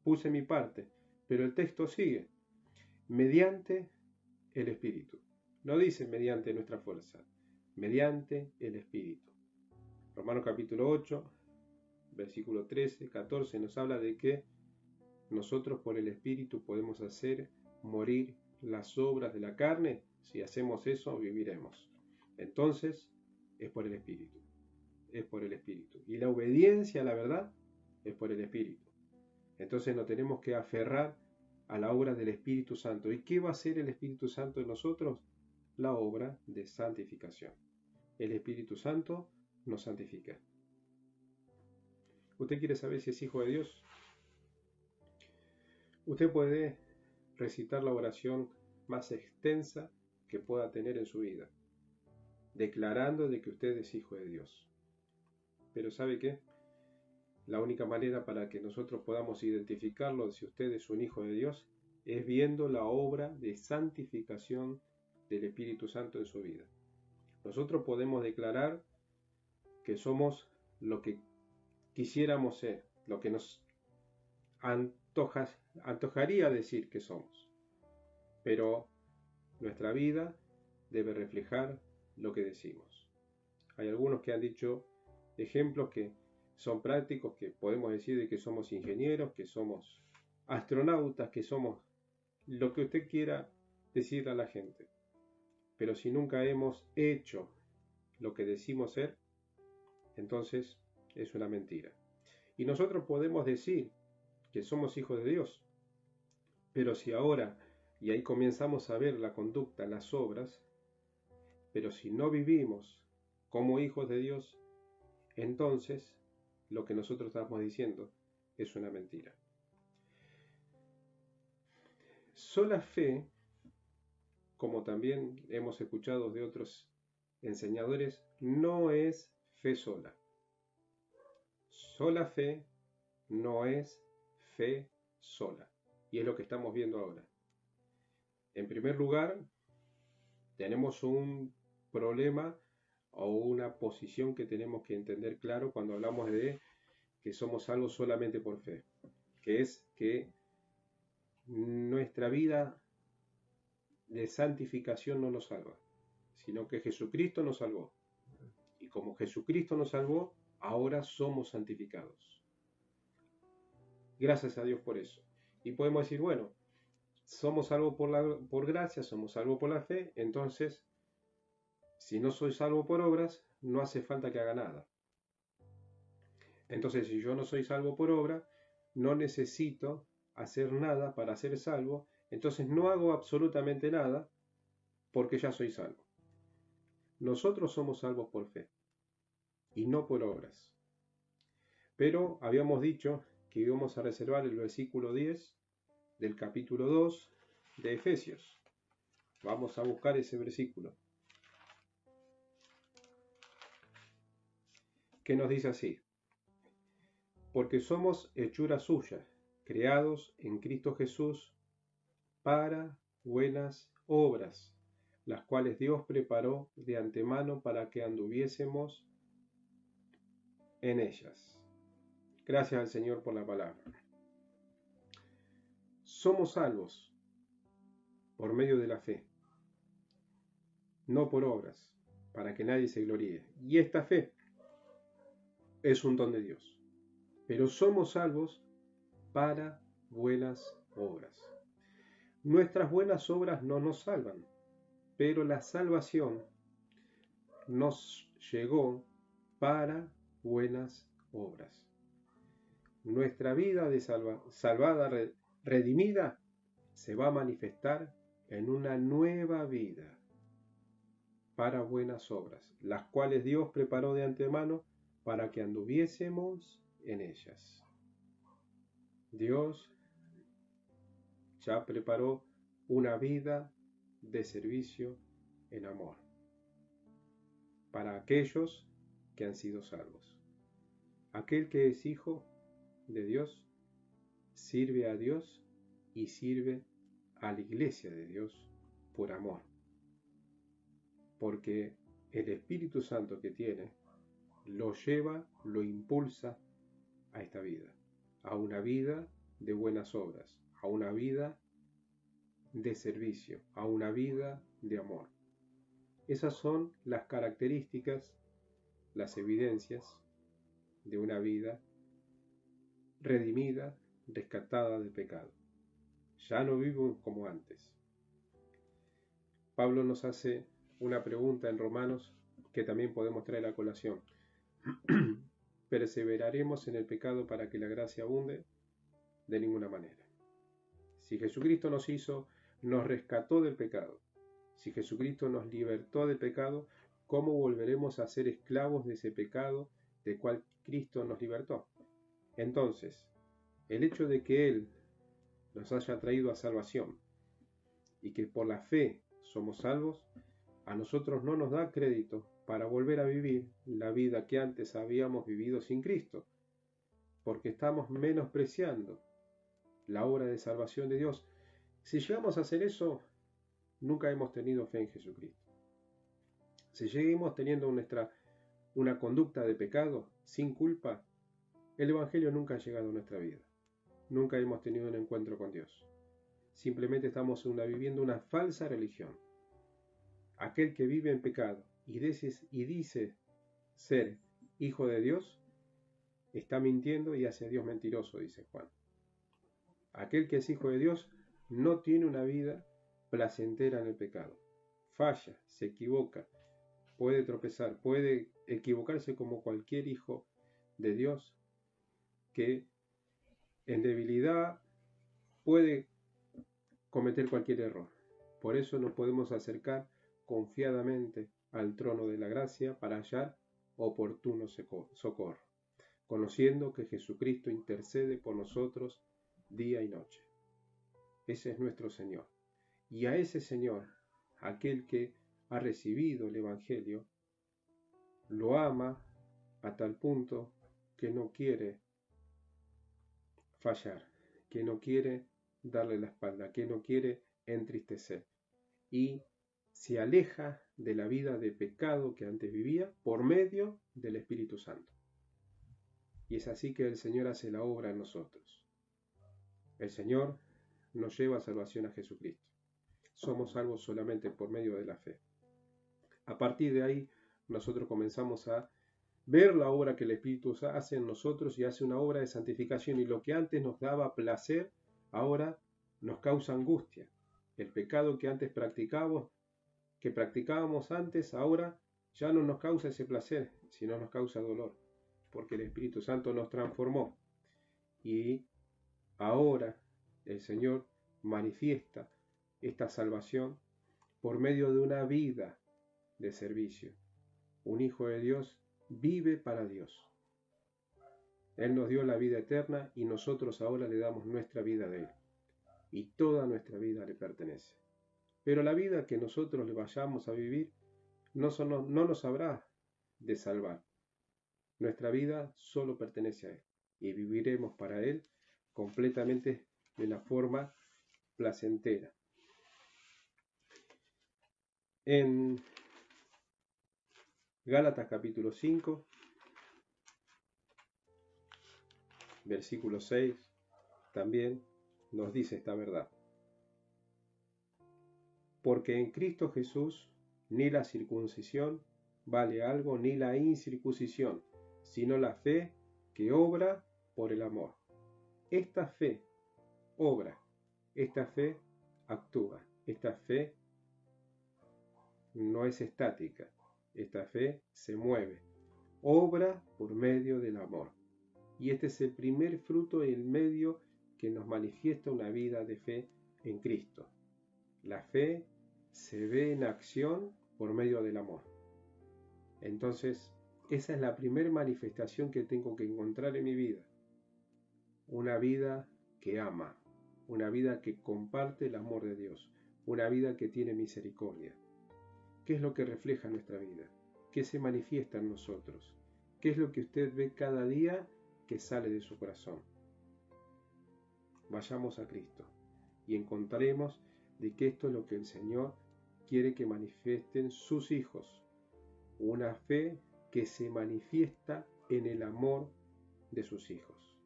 puse mi parte, pero el texto sigue, mediante el Espíritu. No dice mediante nuestra fuerza, mediante el Espíritu. Romanos capítulo 8, versículo 13, 14 nos habla de que nosotros por el Espíritu podemos hacer morir las obras de la carne. Si hacemos eso, viviremos. Entonces, es por el Espíritu. Es por el Espíritu. Y la obediencia a la verdad es por el Espíritu. Entonces nos tenemos que aferrar a la obra del Espíritu Santo. ¿Y qué va a hacer el Espíritu Santo en nosotros? La obra de santificación. El Espíritu Santo nos santifica. ¿Usted quiere saber si es hijo de Dios? Usted puede recitar la oración más extensa que pueda tener en su vida, declarando de que usted es hijo de Dios. Pero ¿sabe qué? La única manera para que nosotros podamos identificarlo de si usted es un hijo de Dios es viendo la obra de santificación del Espíritu Santo en su vida. Nosotros podemos declarar que somos lo que quisiéramos ser, lo que nos antojaría decir que somos. Pero nuestra vida debe reflejar lo que decimos. Hay algunos que han dicho ejemplos que son prácticos, que podemos decir de que somos ingenieros, que somos astronautas, que somos lo que usted quiera decir a la gente. Pero si nunca hemos hecho lo que decimos ser, entonces es una mentira. Y nosotros podemos decir que somos hijos de Dios, pero si ahora, y ahí comenzamos a ver la conducta, las obras, pero si no vivimos como hijos de Dios, entonces lo que nosotros estamos diciendo es una mentira. Sola fe, como también hemos escuchado de otros enseñadores, no es fe sola. Sola fe no es fe sola. Y es lo que estamos viendo ahora. En primer lugar, tenemos un problema o una posición que tenemos que entender claro cuando hablamos de que somos salvos solamente por fe, que es que nuestra vida de santificación no nos salva, sino que Jesucristo nos salvó. Y como Jesucristo nos salvó, ahora somos santificados. Gracias a Dios por eso. Y podemos decir, bueno, somos salvos por gracia, somos salvos por la fe, entonces, si no soy salvo por obras, no hace falta que haga nada. Entonces, si yo no soy salvo por obra, no necesito hacer nada para ser salvo, entonces no hago absolutamente nada porque ya soy salvo. Nosotros somos salvos por fe y no por obras. Pero habíamos dicho que íbamos a reservar el versículo 10 del capítulo 2 de Efesios. Vamos a buscar ese versículo, que nos dice así: porque somos hechura suya, creados en Cristo Jesús para buenas obras, las cuales Dios preparó de antemano para que anduviésemos en ellas. Gracias al Señor por la palabra. Somos salvos por medio de la fe, no por obras, para que nadie se gloríe. Y esta fe es un don de Dios. Pero somos salvos para buenas obras. Nuestras buenas obras no nos salvan, pero la salvación nos llegó para buenas obras. Nuestra vida de salvada, redimida, se va a manifestar en una nueva vida para buenas obras, las cuales Dios preparó de antemano para que anduviésemos en ellas. Dios ya preparó una vida de servicio en amor para aquellos que han sido salvos. Aquel que es hijo de Dios sirve a Dios y sirve a la iglesia de Dios por amor, porque el Espíritu Santo que tiene lo lleva, lo impulsa a esta vida, a una vida de buenas obras, a una vida de servicio, a una vida de amor. Esas son las características, las evidencias de una vida redimida, rescatada del pecado. Ya no vivo como antes. Pablo nos hace una pregunta en Romanos que también podemos traer a colación. ¿Perseveraremos en el pecado para que la gracia abunde? De ninguna manera. Si Jesucristo nos rescató del pecado, si Jesucristo nos libertó del pecado, ¿cómo volveremos a ser esclavos de ese pecado del cual Cristo nos libertó? Entonces, el hecho de que Él nos haya traído a salvación y que por la fe somos salvos, a nosotros no nos da crédito para volver a vivir la vida que antes habíamos vivido sin Cristo, porque estamos menospreciando la obra de salvación de Dios. Si llegamos a hacer eso, nunca hemos tenido fe en Jesucristo. Si seguimos teniendo una conducta de pecado sin culpa, el Evangelio nunca ha llegado a nuestra vida. Nunca hemos tenido un encuentro con Dios. Simplemente estamos viviendo una falsa religión. Aquel que vive en pecado y dice ser hijo de Dios, está mintiendo y hace a Dios mentiroso, dice Juan. Aquel que es hijo de Dios no tiene una vida placentera en el pecado. Falla, se equivoca, puede tropezar, puede equivocarse como cualquier hijo de Dios que en debilidad puede cometer cualquier error. Por eso nos podemos acercar confiadamente al trono de la gracia para hallar oportuno socorro, conociendo que Jesucristo intercede por nosotros día y noche. Ese es nuestro Señor. Y a ese Señor, aquel que ha recibido el Evangelio, lo ama a tal punto que no quiere fallar, que no quiere darle la espalda, que no quiere entristecer. Y se aleja de la vida de pecado que antes vivía por medio del Espíritu Santo. Y es así que el Señor hace la obra en nosotros. El Señor nos lleva a salvación a Jesucristo. Somos salvos solamente por medio de la fe. A partir de ahí, nosotros comenzamos a ver la obra que el Espíritu hace en nosotros y hace una obra de santificación. Y lo que antes nos daba placer, ahora nos causa angustia. El pecado que antes practicábamos antes, ahora ya no nos causa ese placer, sino nos causa dolor, porque el Espíritu Santo nos transformó. Y ahora el Señor manifiesta esta salvación por medio de una vida de servicio. Un hijo de Dios vive para Dios. Él nos dio la vida eterna y nosotros ahora le damos nuestra vida a Él. Y toda nuestra vida le pertenece. Pero la vida que nosotros le vayamos a vivir no nos habrá de salvar. Nuestra vida solo pertenece a Él. Y viviremos para Él completamente de la forma placentera. En Gálatas capítulo 5, versículo 6, también nos dice esta verdad. Porque en Cristo Jesús ni la circuncisión vale algo, ni la incircuncisión, sino la fe que obra por el amor. Esta fe obra, esta fe actúa, esta fe no es estática, esta fe se mueve, obra por medio del amor. Y este es el primer fruto, el medio que nos manifiesta una vida de fe en Cristo. La fe se ve en acción por medio del amor. Entonces, esa es la primera manifestación que tengo que encontrar en mi vida. Una vida que ama, una vida que comparte el amor de Dios, una vida que tiene misericordia. ¿Qué es lo que refleja nuestra vida? ¿Qué se manifiesta en nosotros? ¿Qué es lo que usted ve cada día que sale de su corazón? Vayamos a Cristo y encontraremos de que esto es lo que el Señor quiere que manifiesten sus hijos. Una fe que se manifiesta en el amor de sus hijos.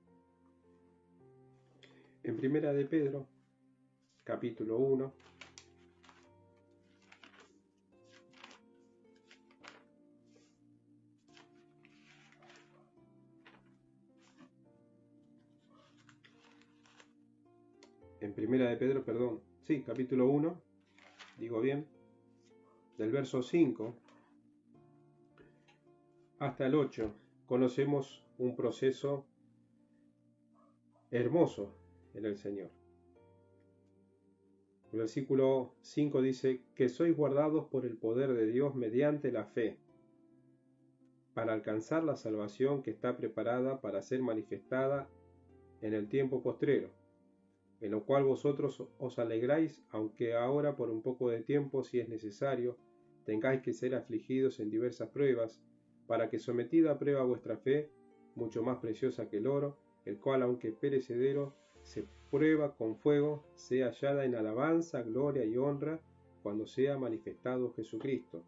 En Primera de Pedro, capítulo 1, capítulo 1, digo bien, del verso 5 hasta el 8, conocemos un proceso hermoso en el Señor. El versículo 5 dice que sois guardados por el poder de Dios mediante la fe, para alcanzar la salvación que está preparada para ser manifestada en el tiempo postrero, en lo cual vosotros os alegráis, aunque ahora por un poco de tiempo, si es necesario, tengáis que ser afligidos en diversas pruebas, para que sometida a prueba vuestra fe, mucho más preciosa que el oro, el cual aunque perecedero, se prueba con fuego, sea hallada en alabanza, gloria y honra, cuando sea manifestado Jesucristo,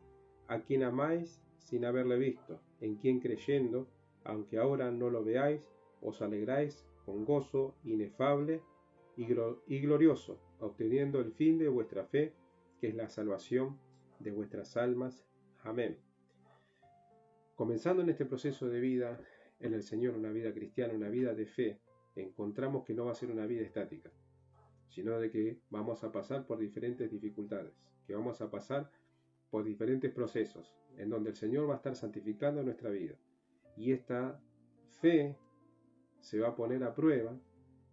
a quien amáis sin haberle visto, en quien creyendo, aunque ahora no lo veáis, os alegráis con gozo inefable y glorioso, obteniendo el fin de vuestra fe, que es la salvación de vuestras almas. Amén. Comenzando en este proceso de vida en el Señor, una vida cristiana, una vida de fe, encontramos que no va a ser una vida estática, sino de que vamos a pasar por diferentes dificultades, que vamos a pasar por diferentes procesos, en donde el Señor va a estar santificando nuestra vida. Y esta fe se va a poner a prueba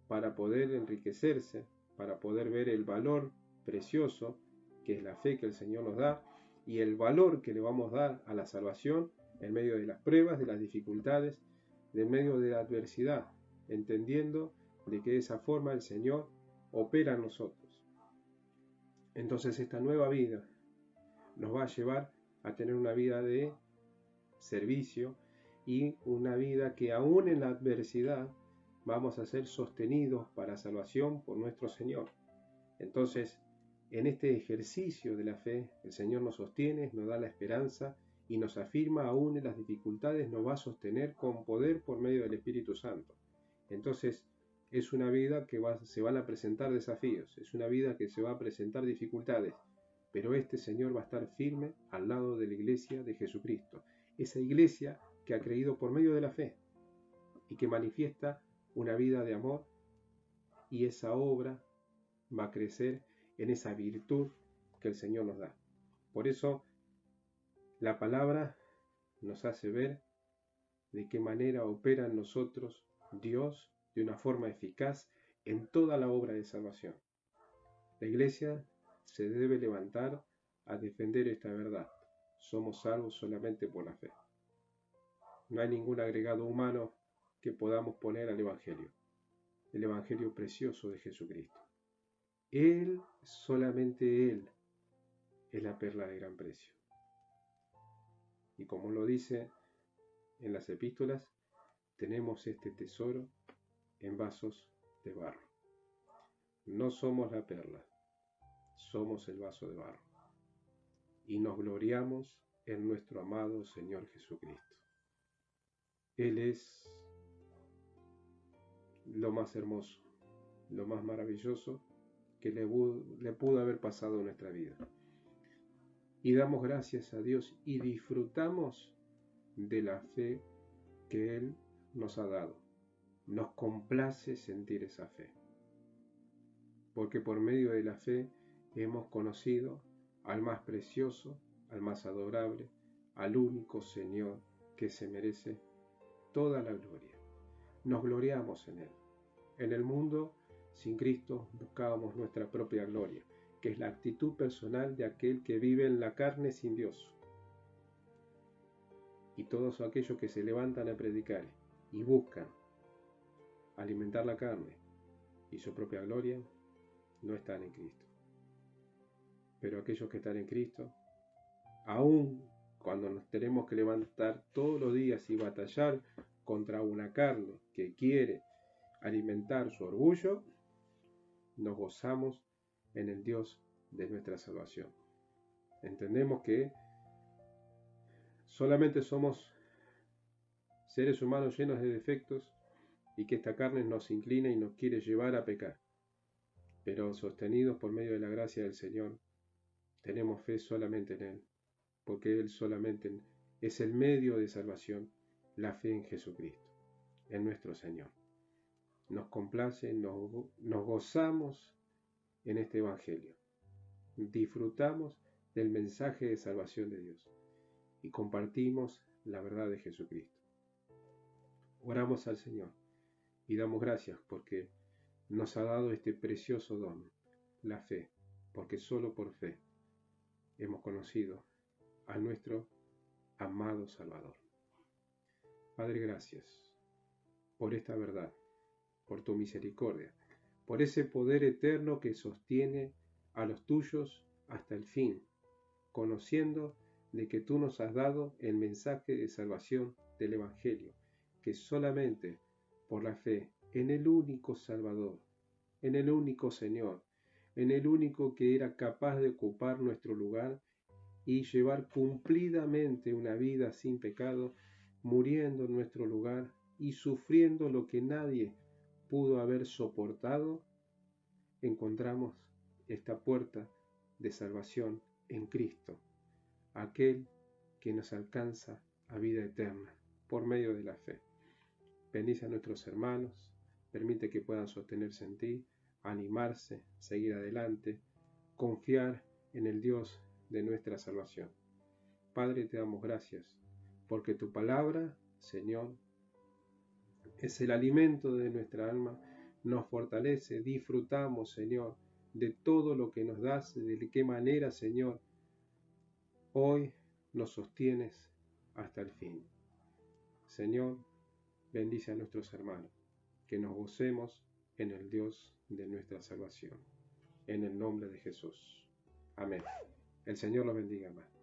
para poder enriquecerse, para poder ver el valor precioso que es la fe que el Señor nos da y el valor que le vamos a dar a la salvación en medio de las pruebas, de las dificultades, en medio de la adversidad, entendiendo de que de esa forma el Señor opera en nosotros. Entonces esta nueva vida nos va a llevar a tener una vida de servicio y una vida que aún en la adversidad vamos a ser sostenidos para salvación por nuestro Señor. Entonces, en este ejercicio de la fe, el Señor nos sostiene, nos da la esperanza y nos afirma aún en las dificultades, nos va a sostener con poder por medio del Espíritu Santo. Entonces, es una vida que se van a presentar desafíos, es una vida que se va a presentar dificultades, pero este Señor va a estar firme al lado de la iglesia de Jesucristo, esa iglesia que ha creído por medio de la fe y que manifiesta una vida de amor, y esa obra va a crecer en esa virtud que el Señor nos da. Por eso la palabra nos hace ver de qué manera opera en nosotros Dios de una forma eficaz en toda la obra de salvación. La iglesia se debe levantar a defender esta verdad. Somos salvos solamente por la fe. No hay ningún agregado humano que podamos poner al Evangelio, el Evangelio precioso de Jesucristo. Él, solamente Él, es la perla de gran precio. Y como lo dice en las epístolas, tenemos este tesoro en vasos de barro. No somos la perla, somos el vaso de barro. Y nos gloriamos en nuestro amado Señor Jesucristo. Él es lo más hermoso, lo más maravilloso que le pudo haber pasado en nuestra vida. Y damos gracias a Dios y disfrutamos de la fe que Él nos ha dado. Nos complace sentir esa fe, porque por medio de la fe hemos conocido al más precioso, al más adorable, al único Señor que se merece toda la gloria. Nos gloriamos en Él. En el mundo, sin Cristo, buscábamos nuestra propia gloria, que es la actitud personal de aquel que vive en la carne sin Dios. Y todos aquellos que se levantan a predicar y buscan alimentar la carne y su propia gloria no están en Cristo. Pero aquellos que están en Cristo, aun cuando nos tenemos que levantar todos los días y batallar contra una carne que quiere alimentar su orgullo, nos gozamos en el Dios de nuestra salvación. Entendemos que solamente somos seres humanos llenos de defectos y que esta carne nos inclina y nos quiere llevar a pecar. Pero sostenidos por medio de la gracia del Señor, tenemos fe solamente en Él, porque Él solamente es el medio de salvación, la fe en Jesucristo, en nuestro Señor. Nos complace, nos gozamos en este Evangelio. Disfrutamos del mensaje de salvación de Dios y compartimos la verdad de Jesucristo. Oramos al Señor y damos gracias porque nos ha dado este precioso don, la fe, porque solo por fe hemos conocido a nuestro amado Salvador. Padre, gracias por esta verdad, por tu misericordia, por ese poder eterno que sostiene a los tuyos hasta el fin, conociendo de que tú nos has dado el mensaje de salvación del Evangelio, que solamente por la fe en el único Salvador, en el único Señor, en el único que era capaz de ocupar nuestro lugar y llevar cumplidamente una vida sin pecado, muriendo en nuestro lugar y sufriendo lo que nadie pudo haber soportado, encontramos esta puerta de salvación en Cristo, aquel que nos alcanza a vida eterna por medio de la fe. Bendice a nuestros hermanos, permite que puedan sostenerse en ti, animarse, seguir adelante, confiar en el Dios de nuestra salvación. Padre, te damos gracias, porque tu palabra, Señor, es el alimento de nuestra alma, nos fortalece, disfrutamos, Señor, de todo lo que nos das, de qué manera, Señor, hoy nos sostienes hasta el fin. Señor, bendice a nuestros hermanos, que nos gocemos en el Dios de nuestra salvación. En el nombre de Jesús. Amén. El Señor los bendiga más.